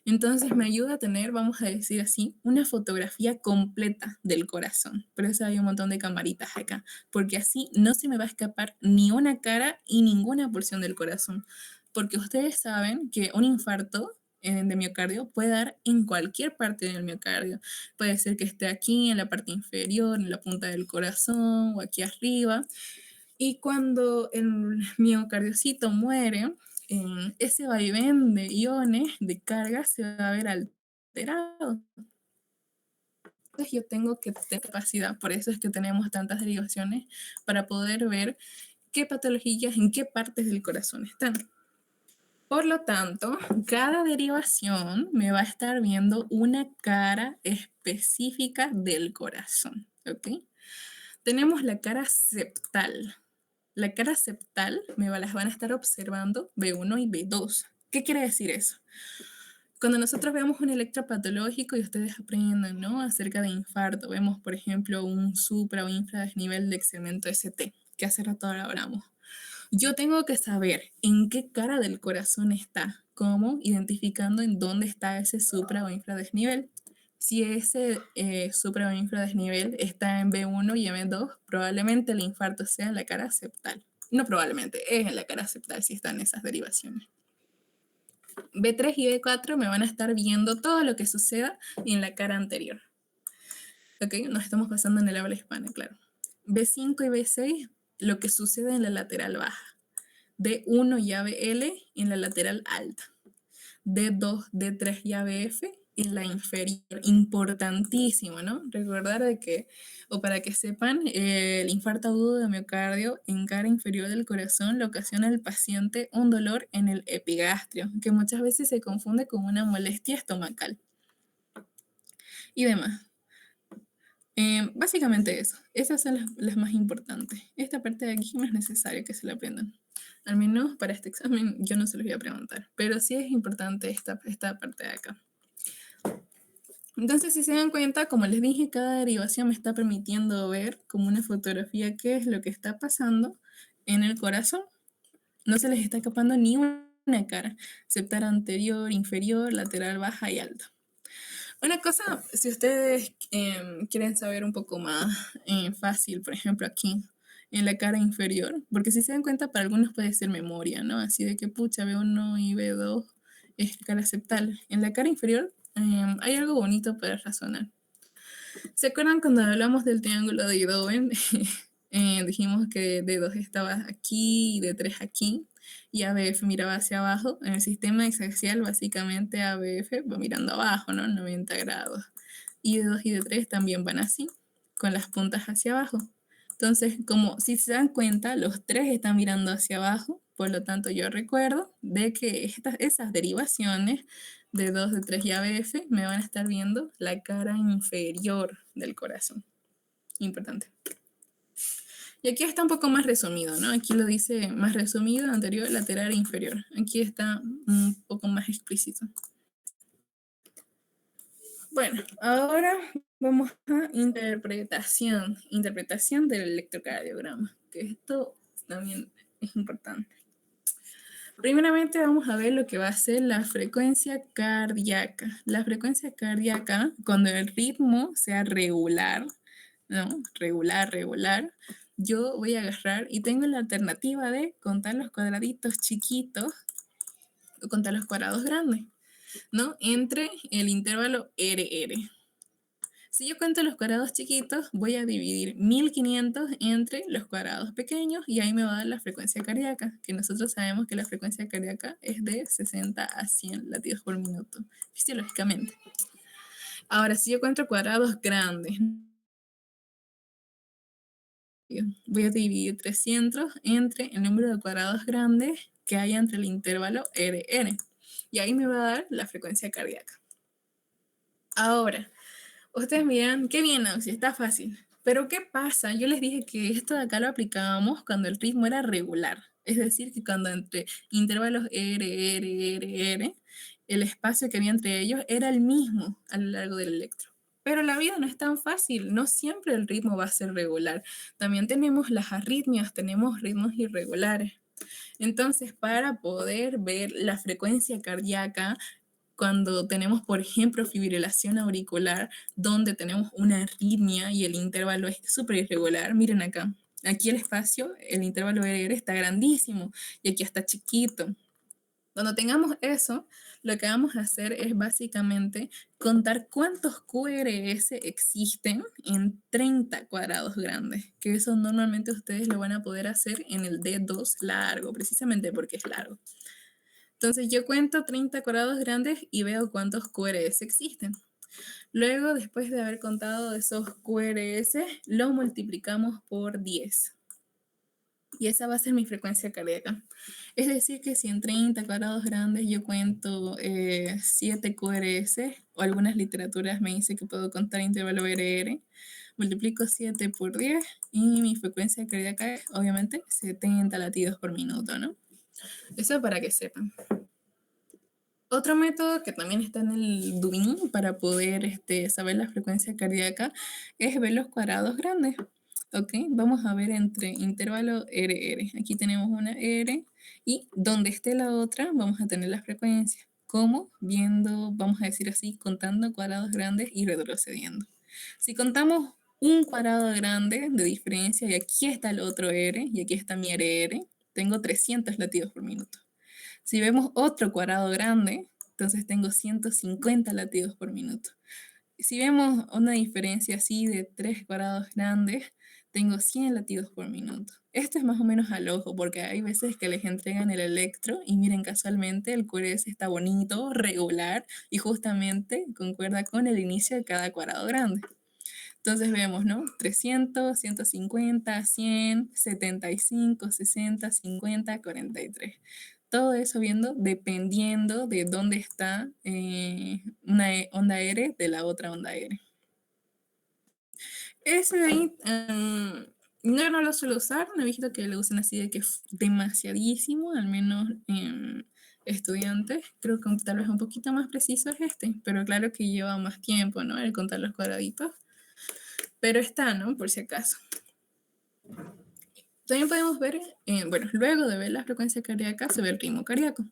[SPEAKER 1] Entonces me ayuda a tener, vamos a decir así, una fotografía completa del corazón. Por eso hay un montón de camaritas acá, porque así no se me va a escapar ni una cara y ninguna porción del corazón. Porque ustedes saben que un infarto de miocardio puede dar en cualquier parte del miocardio. Puede ser que esté aquí, en la parte inferior, en la punta del corazón o aquí arriba. Y cuando el miocardiocito muere, ese vaivén de iones, de carga, se va a ver alterado. Entonces yo tengo que tener capacidad, por eso es que tenemos tantas derivaciones, para poder ver qué patologías en qué partes del corazón están. Por lo tanto, cada derivación me va a estar viendo una cara específica del corazón, ¿ok? Tenemos la cara septal. La cara septal me las van a estar observando B1 y B2. ¿Qué quiere decir eso? Cuando nosotros vemos un electropatológico y ustedes aprendan, ¿no? Acerca de infarto, vemos, por ejemplo, un supra o infradesnivel de segmento ST, que hace rato hablamos. Yo tengo que saber en qué cara del corazón está, cómo identificando en dónde está ese supra o infradesnivel. Si ese supra o infradesnivel está en B1 y en B2, probablemente el infarto sea en la cara septal. No probablemente, es en la cara septal si están esas derivaciones. B3 y B4 me van a estar viendo todo lo que suceda en la cara anterior. Ok, nos estamos pasando en el habla hispana, claro. B5 y B6, lo que sucede en la lateral baja. D1 y ABL en la lateral alta. D2, D3 y ABF en la inferior. Importantísimo, ¿no? Recordar de que, o para que sepan, el infarto agudo de miocardio en cara inferior del corazón le ocasiona al paciente un dolor en el epigastrio, que muchas veces se confunde con una molestia estomacal y demás. Básicamente eso. Esas son las más importantes. Esta parte de aquí no es necesario que se la aprendan. Al menos para este examen yo no se los voy a preguntar. Pero sí es importante esta parte de acá. Entonces, si se dan cuenta, como les dije, cada derivación me está permitiendo ver como una fotografía qué es lo que está pasando en el corazón. No se les está escapando ni una cara. Septal anterior, inferior, lateral baja y alta. Una cosa, si ustedes quieren saber un poco más fácil, por ejemplo aquí, en la cara inferior, porque si se dan cuenta, para algunos puede ser memoria, ¿no? Así de que, pucha, B1 y B2 es cara septal. En la cara inferior hay algo bonito para razonar. ¿Se acuerdan cuando hablamos del triángulo de Idoven? Dijimos que D2 estaba aquí y D3 aquí y ABF miraba hacia abajo. En el sistema hexaxial, básicamente ABF va mirando abajo, ¿no? 90 grados. Y D2 y D3 también van así, con las puntas hacia abajo. Entonces, como si se dan cuenta, los tres están mirando hacia abajo, por lo tanto yo recuerdo de que esas derivaciones de 2, de 3 y ABF me van a estar viendo la cara inferior del corazón. Importante. Y aquí está un poco más resumido, ¿no? Aquí lo dice más resumido, anterior, lateral e inferior. Aquí está un poco más explícito. Bueno, ahora vamos a interpretación del electrocardiograma, que esto también es importante. Primeramente vamos a ver lo que va a ser la frecuencia cardíaca. La frecuencia cardíaca, cuando el ritmo sea regular, ¿no? Regular, yo voy a agarrar y tengo la alternativa de contar los cuadraditos chiquitos o contar los cuadrados grandes, ¿no? Entre el intervalo RR. Si yo cuento los cuadrados chiquitos, voy a dividir 1500 entre los cuadrados pequeños y ahí me va a dar la frecuencia cardíaca, que nosotros sabemos que la frecuencia cardíaca es de 60 a 100 latidos por minuto, fisiológicamente. Ahora, si yo cuento cuadrados grandes, voy a dividir 300 entre el número de cuadrados grandes que hay entre el intervalo RR. Y ahí me va a dar la frecuencia cardíaca. Ahora, ustedes miran, qué bien, si está fácil. Pero ¿qué pasa? Yo les dije que esto de acá lo aplicábamos cuando el ritmo era regular. Es decir, que cuando entre intervalos R, el espacio que había entre ellos era el mismo a lo largo del electro. Pero la vida no es tan fácil, no siempre el ritmo va a ser regular. También tenemos las arritmias, tenemos ritmos irregulares. Entonces, para poder ver la frecuencia cardíaca, cuando tenemos, por ejemplo, fibrilación auricular, donde tenemos una arritmia y el intervalo es súper irregular, miren acá. Aquí el espacio, el intervalo RR está grandísimo y aquí está chiquito. Cuando tengamos eso, lo que vamos a hacer es básicamente contar cuántos QRS existen en 30 cuadrados grandes, que eso normalmente ustedes lo van a poder hacer en el D2 largo, precisamente porque es largo. Entonces yo cuento 30 cuadrados grandes y veo cuántos QRS existen. Luego, después de haber contado esos QRS, lo multiplicamos por 10. Y esa va a ser mi frecuencia cardíaca. Es decir, que si en 30 cuadrados grandes yo cuento 7 QRS, o algunas literaturas me dicen que puedo contar intervalo RR, multiplico 7 por 10 y mi frecuencia cardíaca es, obviamente, 70 latidos por minuto, ¿no? Eso para que sepan. Otro método que también está en el Dubin para poder saber la frecuencia cardíaca es ver los cuadrados grandes. Ok, vamos a ver entre intervalo RR. Aquí tenemos una R y donde esté la otra vamos a tener la frecuencia. ¿Cómo? Viendo, vamos a decir así, contando cuadrados grandes y retrocediendo. Si contamos un cuadrado grande de diferencia y aquí está el otro R y aquí está mi RR, tengo 300 latidos por minuto. Si vemos otro cuadrado grande, entonces tengo 150 latidos por minuto. Si vemos una diferencia así de 3 cuadrados grandes, tengo 100 latidos por minuto. Esto es más o menos al ojo, porque hay veces que les entregan el electro y miren, casualmente el QRS está bonito, regular y justamente concuerda con el inicio de cada cuadrado grande. Entonces vemos, ¿no? 300, 150, 100, 75, 60, 50, 43. Todo eso viendo dependiendo de dónde está una onda R de la otra onda R. Ese de ahí, no lo suelo usar, no he visto que lo usen así de que es demasiadísimo, al menos estudiantes. Creo que tal vez un poquito más preciso es este, pero claro que lleva más tiempo, ¿no? El contar los cuadraditos. Pero está, ¿no? Por si acaso. También podemos ver, bueno, luego de ver la frecuencia cardíaca se ve el ritmo cardíaco.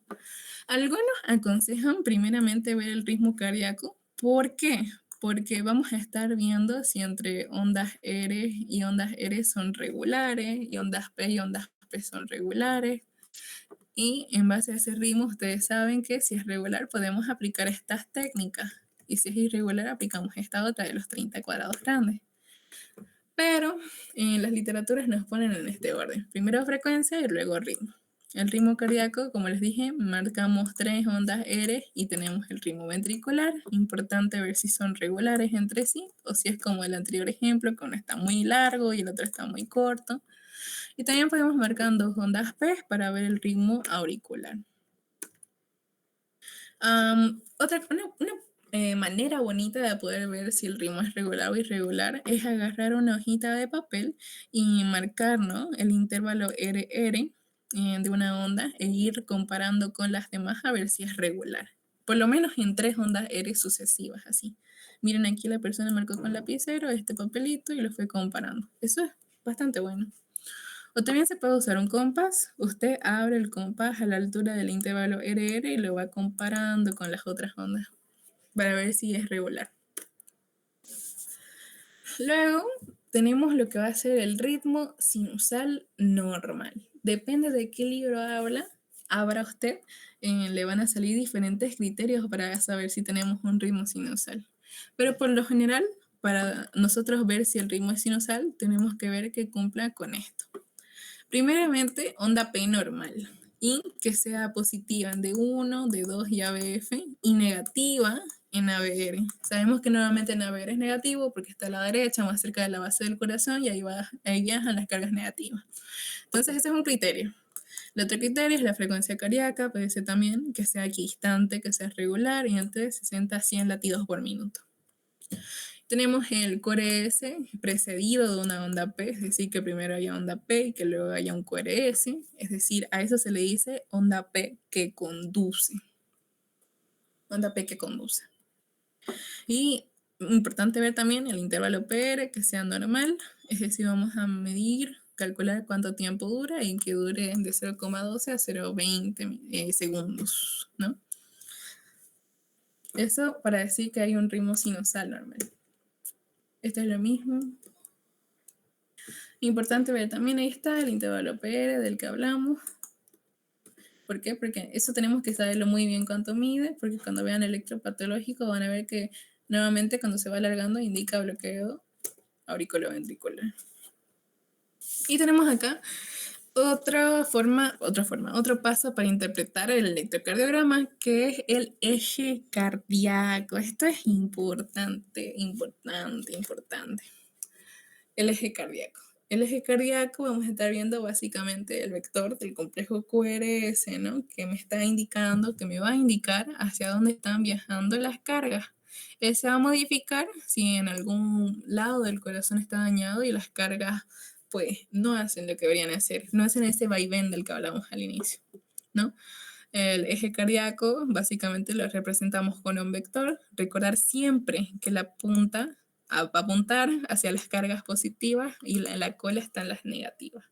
[SPEAKER 1] Algunos aconsejan primeramente ver el ritmo cardíaco. ¿Por qué? Porque vamos a estar viendo si entre ondas R y ondas R son regulares y ondas P y ondas P son regulares. Y en base a ese ritmo, ustedes saben que si es regular podemos aplicar estas técnicas. Y si es irregular, aplicamos esta otra de los 30 cuadrados grandes. Pero en las literaturas nos ponen en este orden. Primero frecuencia y luego ritmo. El ritmo cardíaco, como les dije, marcamos 3 ondas R y tenemos el ritmo ventricular. Importante ver si son regulares entre sí o si es como el anterior ejemplo, que uno está muy largo y el otro está muy corto. Y también podemos marcar 2 ondas P para ver el ritmo auricular. Una manera bonita de poder ver si el ritmo es regular o irregular es agarrar una hojita de papel y marcar, ¿no?, el intervalo RR de una onda e ir comparando con las demás a ver si es regular. Por lo menos en 3 ondas R sucesivas, así. Miren, aquí la persona marcó con lapicero este papelito y lo fue comparando. Eso es bastante bueno. O también se puede usar un compás. Usted abre el compás a la altura del intervalo RR y lo va comparando con las otras ondas para ver si es regular. Luego tenemos lo que va a ser el ritmo sinusal normal. Depende de qué libro abra usted, le van a salir diferentes criterios para saber si tenemos un ritmo sinusal. Pero por lo general, para nosotros ver si el ritmo es sinusal, tenemos que ver que cumpla con esto. Primeramente, onda P normal y que sea positiva en D1, D2 y ABF y negativa en ABR. Sabemos que nuevamente en ABR es negativo porque está a la derecha, más cerca de la base del corazón y ahí viajan las cargas negativas. Entonces ese es un criterio. El otro criterio es la frecuencia cardíaca, puede ser también que sea equidistante, que sea regular y entre 60 a 100 latidos por minuto. Tenemos el QRS precedido de una onda P, es decir, que primero haya onda P y que luego haya un QRS, es decir, a eso se le dice onda P que conduce. Onda P que conduce. Y importante ver también el intervalo PR que sea normal, es decir, vamos a medir, calcular cuánto tiempo dura y que dure de 0,12 a 0,20 segundos, ¿no? Eso para decir que hay un ritmo sinusal normal. Esto es lo mismo. Importante ver también, ahí está el intervalo PR del que hablamos. ¿Por qué? Porque eso tenemos que saberlo muy bien cuánto mide, porque cuando vean electropatológico van a ver que nuevamente cuando se va alargando indica bloqueo auriculoventricular. Y tenemos acá otro paso para interpretar el electrocardiograma, que es el eje cardíaco. Esto es importante. El eje cardíaco. El eje cardíaco vamos a estar viendo básicamente el vector del complejo QRS, ¿no?, que me está indicando, que me va a indicar hacia dónde están viajando las cargas. Él se va a modificar si en algún lado del corazón está dañado y las cargas pues no hacen lo que deberían hacer, no hacen ese vaivén del que hablamos al inicio, ¿no? El eje cardíaco básicamente lo representamos con un vector. Recordar siempre que la punta va a apuntar hacia las cargas positivas y en la cola están las negativas.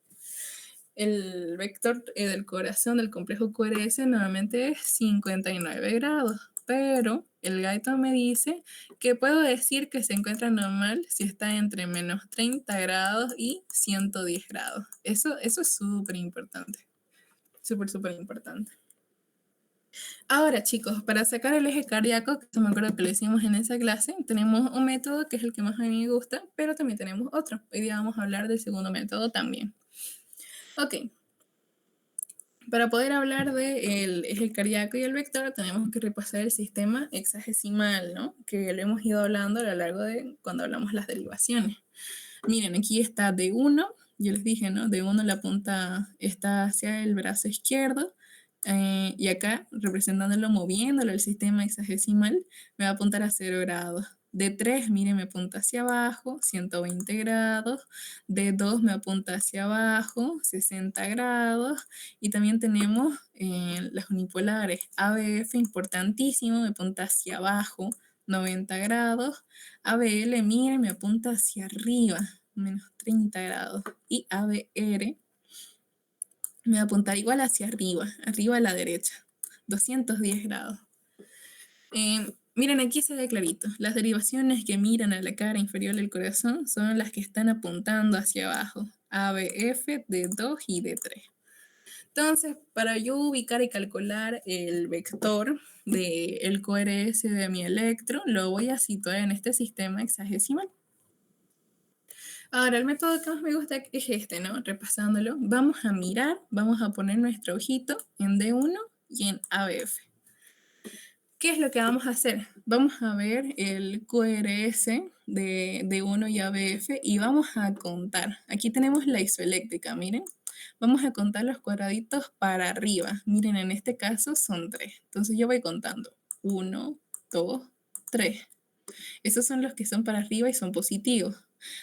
[SPEAKER 1] el vector del corazón del complejo QRS normalmente es 59 grados, pero el gaito me dice que puedo decir que se encuentra normal si está entre menos 30 grados y 110 grados. Eso es súper importante, súper importante. Ahora, chicos, para sacar el eje cardíaco, que me acuerdo que lo hicimos en esa clase, tenemos un método que es el que más a mí me gusta, pero también tenemos otro. Hoy día vamos a hablar del segundo método también. Ok. Para poder hablar del eje cardíaco y el vector, tenemos que repasar el sistema hexagesimal, ¿no? Que lo hemos ido hablando a lo largo de cuando hablamos las derivaciones. Miren, aquí está D1, yo les dije, ¿no? D1 la punta está hacia el brazo izquierdo, y acá, representándolo, moviéndolo el sistema hexagesimal, me va a apuntar a 0 grados. D3, miren, me apunta hacia abajo, 120 grados. D2 me apunta hacia abajo, 60 grados. Y también tenemos las unipolares. ABF, importantísimo, me apunta hacia abajo, 90 grados. ABL, miren, me apunta hacia arriba, menos 30 grados. Y ABR me va a apuntar igual hacia arriba, arriba a la derecha, 210 grados. Miren, aquí se ve clarito. Las derivaciones que miran a la cara inferior del corazón son las que están apuntando hacia abajo. ABF, D2 y D3. Entonces, para yo ubicar y calcular el vector del QRS de mi electro, lo voy a situar en este sistema hexagesimal. Ahora, el método que más me gusta es este, ¿no? Repasándolo, vamos a mirar, vamos a poner nuestro ojito en D1 y en ABF. ¿Qué es lo que vamos a hacer? Vamos a ver el QRS de D1 y ABF y vamos a contar. Aquí tenemos la isoeléctrica, miren. Vamos a contar los cuadraditos para arriba. Miren, en este caso son 3. Entonces yo voy contando. 1, 2, 3. Esos son los que son para arriba y son positivos.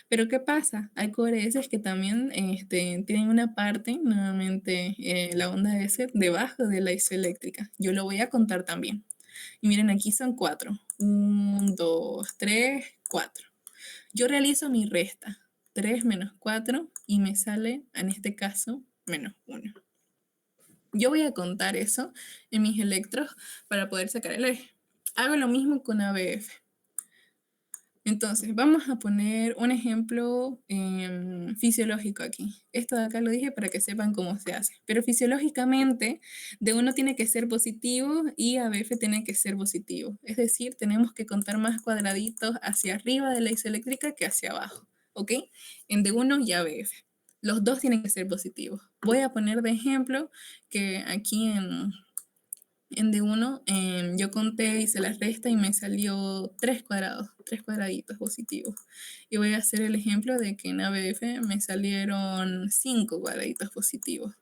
[SPEAKER 1] Pero ¿qué pasa? Hay QRS que también tienen una parte, nuevamente la onda S, debajo de la isoeléctrica. Yo lo voy a contar también. Y miren, aquí son 4. 1, 2, 3, 4. Yo realizo mi resta. 3 menos 4 y me sale, en este caso, menos 1. Yo voy a contar eso en mis electros para poder sacar el eje. Hago lo mismo con ABF. Entonces, vamos a poner un ejemplo fisiológico aquí. Esto de acá lo dije para que sepan cómo se hace. Pero fisiológicamente, D1 tiene que ser positivo y ABF tiene que ser positivo. Es decir, tenemos que contar más cuadraditos hacia arriba de la isoeléctrica que hacia abajo. ¿Ok? En D1 y ABF. Los dos tienen que ser positivos. Voy a poner de ejemplo que aquí en D1 yo conté, hice la resta y me salió 3 cuadrados, 3 cuadraditos positivos. Y voy a hacer el ejemplo de que en ABF me salieron 5 cuadraditos positivos.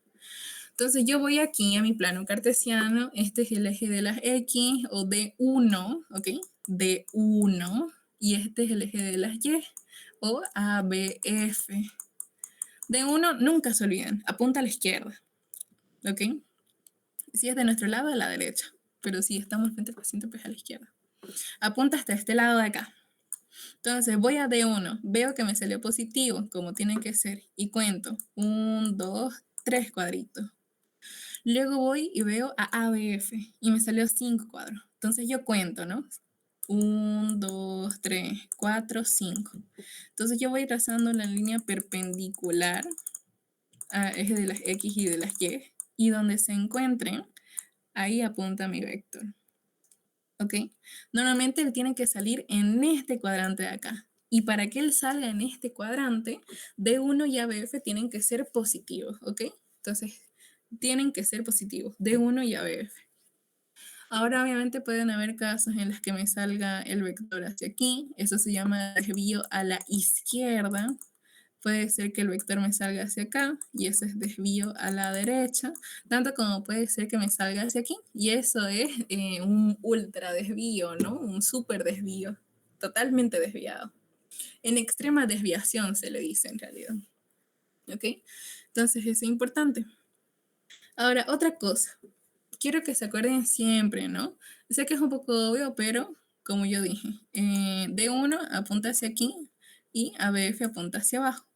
[SPEAKER 1] Entonces yo voy aquí a mi plano cartesiano, este es el eje de las X o D1, ¿ok? D1, y este es el eje de las Y o ABF. D1 nunca se olviden, apunta a la izquierda, ¿ok? Si es de nuestro lado, a la derecha. Pero si estamos frente al paciente, pues a la izquierda. Apunta hasta este lado de acá. Entonces voy a D1. Veo que me salió positivo, como tiene que ser. Y cuento. 1, 2, 3 cuadritos. Luego voy y veo a ABF. Y me salió 5 cuadros. Entonces yo cuento, ¿no? 1, 2, 3, 4, 5. Entonces yo voy trazando la línea perpendicular a eje de las X y de las Y. Y donde se encuentren, ahí apunta mi vector. ¿Ok? Normalmente él tiene que salir en este cuadrante de acá. Y para que él salga en este cuadrante, D1 y ABF tienen que ser positivos. ¿Ok? Entonces, tienen que ser positivos. D1 y ABF. Ahora, obviamente, pueden haber casos en los que me salga el vector hacia aquí. Eso se llama desvío a la izquierda. Puede ser que el vector me salga hacia acá y eso es desvío a la derecha, tanto como puede ser que me salga hacia aquí y eso es un ultra desvío, ¿no? Un super desvío, totalmente desviado. En extrema desviación se le dice en realidad. ¿Ok? Entonces eso es importante. Ahora, otra cosa. Quiero que se acuerden siempre, ¿no? Sé que es un poco obvio, pero como yo dije, D1 apunta hacia aquí y ABF apunta hacia abajo.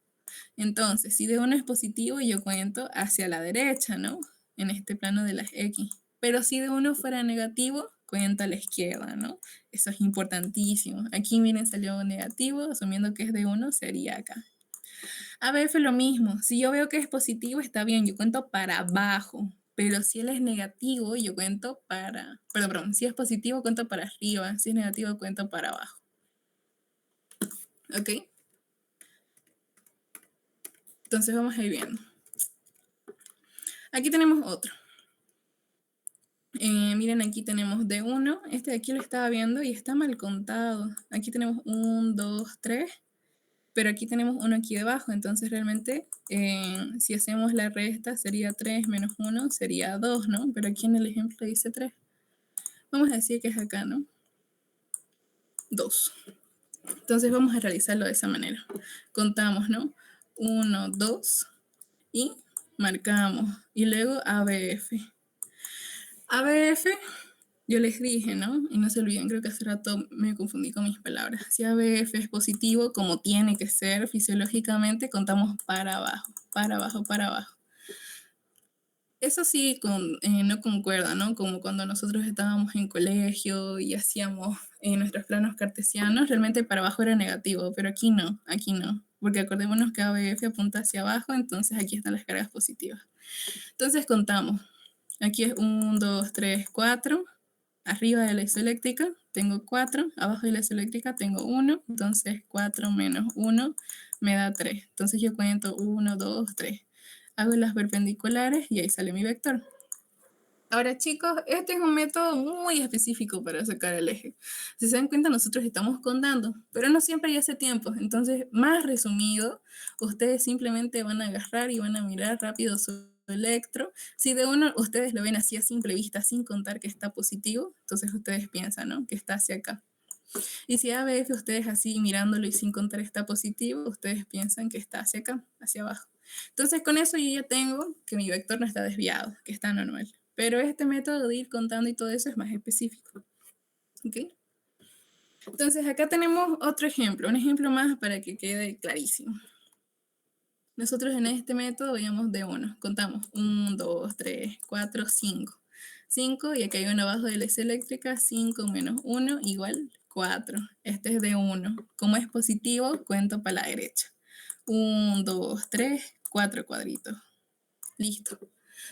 [SPEAKER 1] Entonces, si D1 es positivo, yo cuento hacia la derecha, ¿no? En este plano de las X. Pero si D1 fuera negativo, cuenta a la izquierda, ¿no? Eso es importantísimo. Aquí, miren, salió negativo, asumiendo que es D1, sería acá. ABF lo mismo. Si yo veo que es positivo, está bien, yo cuento para abajo. Pero si él es negativo, yo cuento para... Perdón, si es positivo, cuento para arriba. Si es negativo, cuento para abajo. ¿Ok? Entonces vamos a ir viendo. Aquí tenemos otro. Miren, aquí tenemos D1. Este de aquí lo estaba viendo y está mal contado. Aquí tenemos 1, 2, 3. Pero aquí tenemos 1 aquí debajo. Entonces realmente, si hacemos la resta, sería 3 menos 1, sería 2, ¿no? Pero aquí en el ejemplo dice 3. Vamos a decir que es acá, ¿no? 2. Entonces vamos a realizarlo de esa manera. Contamos, ¿no? 1, 2 y marcamos. Y luego ABF. ABF, yo les dije, ¿no? Y no se olviden, creo que hace rato me confundí con mis palabras. Si ABF es positivo, como tiene que ser fisiológicamente, contamos para abajo, para abajo, para abajo. Eso sí no concuerda, ¿no? Como cuando nosotros estábamos en colegio y hacíamos nuestros planos cartesianos, realmente para abajo era negativo, pero aquí no, porque acordémonos que ABF apunta hacia abajo, entonces aquí están las cargas positivas. Entonces contamos, aquí es 1, 2, 3, 4, arriba de la isoeléctrica tengo 4, abajo de la isoeléctrica tengo 1, entonces 4 menos 1 me da 3, entonces yo cuento 1, 2, 3. Hago las perpendiculares y ahí sale mi vector. Ahora, chicos, este es un método muy específico para sacar el eje. Si se dan cuenta, nosotros estamos contando, pero no siempre hay ese tiempo. Entonces, más resumido, ustedes simplemente van a agarrar y van a mirar rápido su electro. Si de uno ustedes lo ven así a simple vista, sin contar que está positivo, entonces ustedes piensan, ¿no? Que está hacia acá. Y si ABF ustedes así mirándolo y sin contar está positivo, ustedes piensan que está hacia acá, hacia abajo. Entonces con eso yo ya tengo que mi vector no está desviado, que está normal. Pero este método de ir contando y todo eso es más específico. ¿Ok? Entonces acá tenemos otro ejemplo, un ejemplo más para que quede clarísimo. Nosotros en este método veíamos de 1, contamos 1, 2, 3, 4, 5. 5 y acá hay uno abajo de la eléctrica, 5 menos 1 igual 4. Este es de 1. Como es positivo, cuento para la derecha. 1, 2, 3, 4 cuadritos. Listo.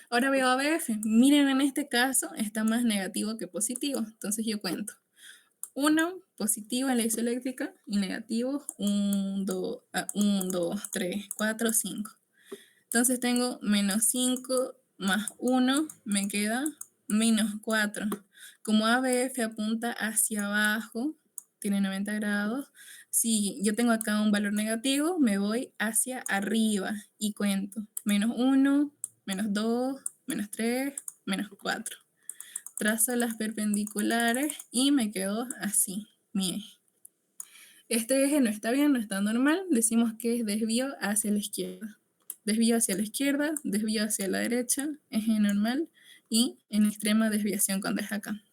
[SPEAKER 1] Ahora veo ABF. Miren, en este caso está más negativo que positivo. Entonces yo cuento. 1 positivo en la isoeléctrica y negativo 1, 2, 3, 4, 5. Entonces tengo menos 5 más 1 me queda menos 4. Como ABF apunta hacia abajo, tiene 90 grados, si yo tengo acá un valor negativo, me voy hacia arriba y cuento. Menos 1, menos 2, menos 3, menos 4. Trazo las perpendiculares y me quedo así, mi eje. Este eje no está bien, no está normal, decimos que es desvío hacia la izquierda. Desvío hacia la izquierda, desvío hacia la derecha, eje normal y en extrema desviación cuando es acá.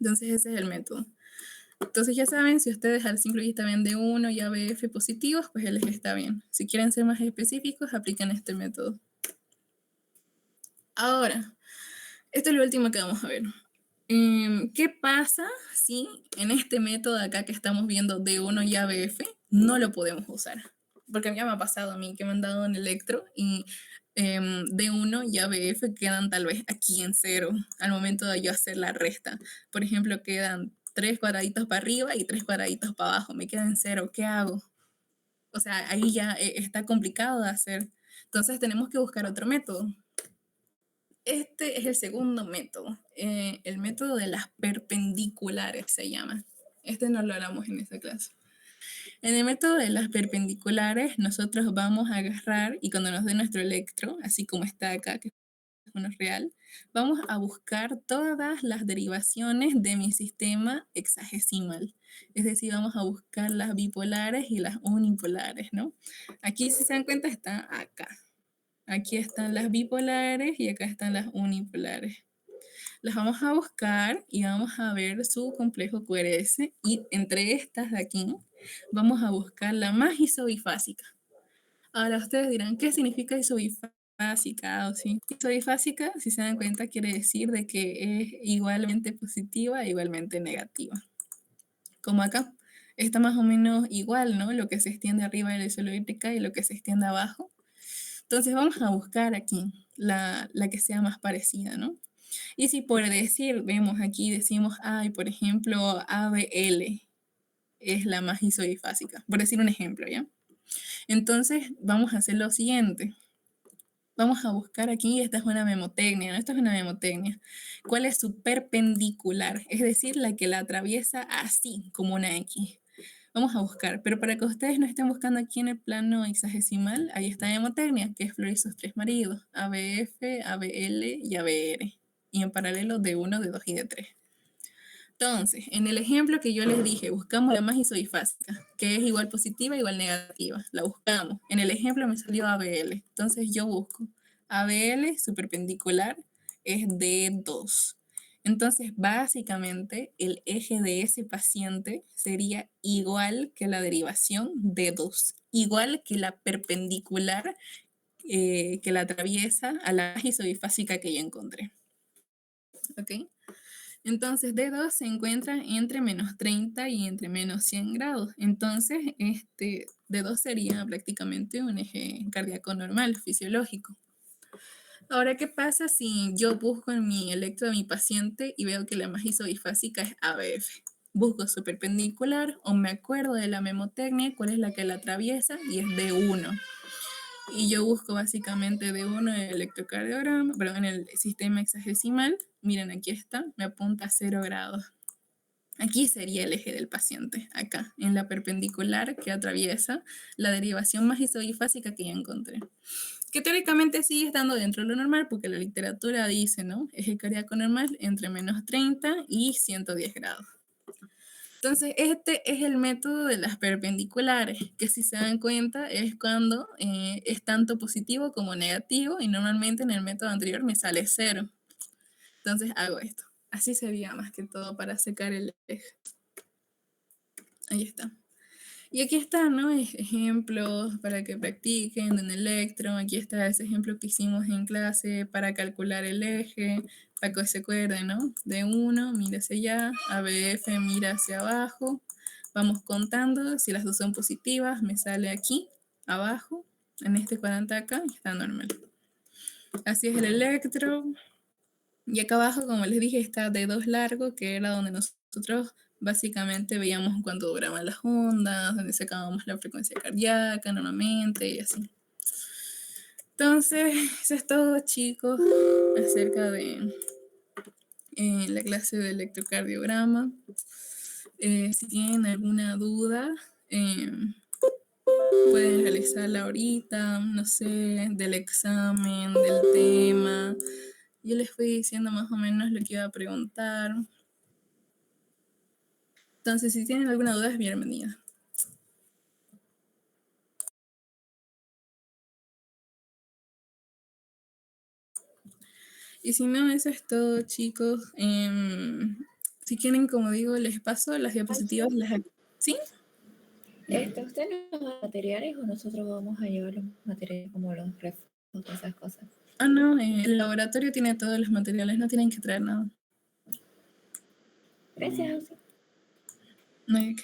[SPEAKER 1] Entonces ese es el método. Entonces ya saben, si ustedes al simple vista ven D1 y ABF positivos, pues el eje está bien. Si quieren ser más específicos, aplican este método. Ahora, esto es lo último que vamos a ver. ¿Qué pasa si en este método acá que estamos viendo D1 y ABF no lo podemos usar? Porque ya me ha pasado a mí que me han dado un electro y D1 y ABF quedan tal vez aquí en 0 al momento de yo hacer la resta. Por ejemplo, quedan 3 cuadraditos para arriba y 3 cuadraditos para abajo. Me quedan 0. ¿Qué hago? O sea, ahí ya está complicado de hacer. Entonces tenemos que buscar otro método. Este es el segundo método, el método de las perpendiculares se llama. Este no lo hablamos en esta clase. En el método de las perpendiculares, nosotros vamos a agarrar y cuando nos dé nuestro electro, así como está acá, que es uno real, vamos a buscar todas las derivaciones de mi sistema hexagesimal. Es decir, vamos a buscar las bipolares y las unipolares, ¿no? Aquí, si se dan cuenta, está acá. Aquí están las bipolares y acá están las unipolares. Las vamos a buscar y vamos a ver su complejo QRS y entre estas de aquí vamos a buscar la más isobifásica. Ahora ustedes dirán, ¿qué significa isobifásica? O sí. Isobifásica, si se dan cuenta, quiere decir de que es igualmente positiva e igualmente negativa. Como acá, está más o menos igual, ¿no? Lo que se extiende arriba de la isoeléctrica y lo que se extiende abajo. Entonces vamos a buscar aquí la que sea más parecida, ¿no? Y si por decir, vemos aquí, decimos, ay, por ejemplo, ABL es la más isodifásica, por decir un ejemplo, ¿ya? Entonces vamos a hacer lo siguiente. Vamos a buscar aquí, esta es una memotecnia, ¿no? Esta es una memotecnia. ¿Cuál es su perpendicular? Es decir, la que la atraviesa así, como una X. Vamos a buscar, pero para que ustedes no estén buscando aquí en el plano hexagesimal, ahí está hemotecnia, que es flor y sus tres maridos, ABF, ABL y ABR. Y en paralelo D1, D2 y D3. Entonces, en el ejemplo que yo les dije, buscamos la más isodifásica, que es igual positiva, igual negativa. La buscamos. En el ejemplo me salió ABL. Entonces yo busco ABL, su perpendicular es D2. Entonces, básicamente, el eje de ese paciente sería igual que la derivación D2, igual que la perpendicular que la atraviesa a la isodifásica que yo encontré. ¿Ok? Entonces, D2 se encuentra entre menos 30 y entre menos 100 grados. Entonces, D2 sería prácticamente un eje cardíaco normal, fisiológico. Ahora, ¿qué pasa si yo busco en mi electro de mi paciente y veo que la más isodifásica es ABF? Busco su perpendicular o me acuerdo de la memotecnia, cuál es la que la atraviesa, y es D1. Y yo busco básicamente D1 en el electrocardiograma, perdón, en el sistema hexagesimal. Miren, aquí está, me apunta a 0 grados. Aquí sería el eje del paciente, acá, en la perpendicular que atraviesa la derivación más isodifásica que ya encontré. Que teóricamente sigue estando dentro de lo normal, porque la literatura dice, ¿no? Eje cardíaco normal entre menos 30 y 110 grados. Entonces, este es el método de las perpendiculares, que si se dan cuenta es cuando es tanto positivo como negativo, y normalmente en el método anterior me sale 0. Entonces hago esto. Así sería más que todo para secar el eje. Ahí está. Y aquí están, ¿no? Ejemplos para que practiquen en electro. Aquí está ese ejemplo que hicimos en clase para calcular el eje, para que se acuerden, ¿no? D1, mira hacia allá, ABF, mira hacia abajo. Vamos contando, si las dos son positivas, me sale aquí, abajo, en este cuadrante acá, está normal. Así es el electro. Y acá abajo, como les dije, está D2 largo, que era donde nosotros básicamente veíamos cuánto duraban las ondas, donde sacábamos la frecuencia cardíaca normalmente y así. Entonces, eso es todo, chicos, acerca de la clase de electrocardiograma. Si tienen alguna duda, pueden realizarla ahorita, no sé, del examen, del tema. Yo les fui diciendo más o menos lo que iba a preguntar. Entonces, si tienen alguna duda, es bienvenida. Y si no, eso es todo, chicos. Si quieren, como digo, les paso las diapositivas. ¿Sí?
[SPEAKER 3] ¿Usted nos da materiales o nosotros vamos a llevar los materiales como los refuerzos, esas cosas?
[SPEAKER 1] Ah, no, el laboratorio tiene todos los materiales, no tienen que traer nada.
[SPEAKER 3] Gracias, Auxi.
[SPEAKER 1] No hay que.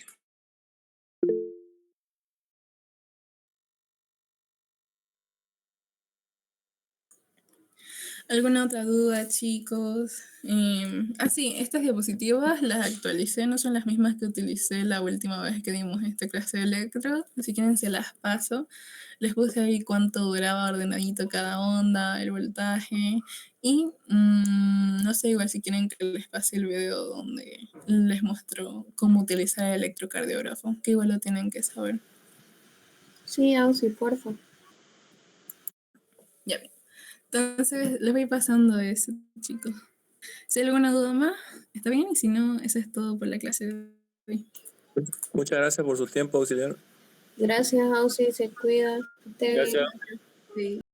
[SPEAKER 1] ¿Alguna otra duda, chicos? Sí, estas diapositivas las actualicé, no son las mismas que utilicé la última vez que dimos esta clase de electro. Si quieren, se las paso. Les puse ahí cuánto duraba ordenadito cada onda, el voltaje. Y no sé, igual si quieren que les pase el video donde les muestro cómo utilizar el electrocardiógrafo, que igual lo tienen que saber.
[SPEAKER 2] Sí, Auxi, porfa.
[SPEAKER 1] Ya bien. Entonces, les voy pasando eso, chicos. Si hay alguna duda más, está bien. Y si no, eso es todo por la clase de hoy.
[SPEAKER 4] Muchas gracias por su tiempo, auxiliar.
[SPEAKER 2] Gracias, Auxi, se cuida.
[SPEAKER 4] Gracias.
[SPEAKER 1] Sí.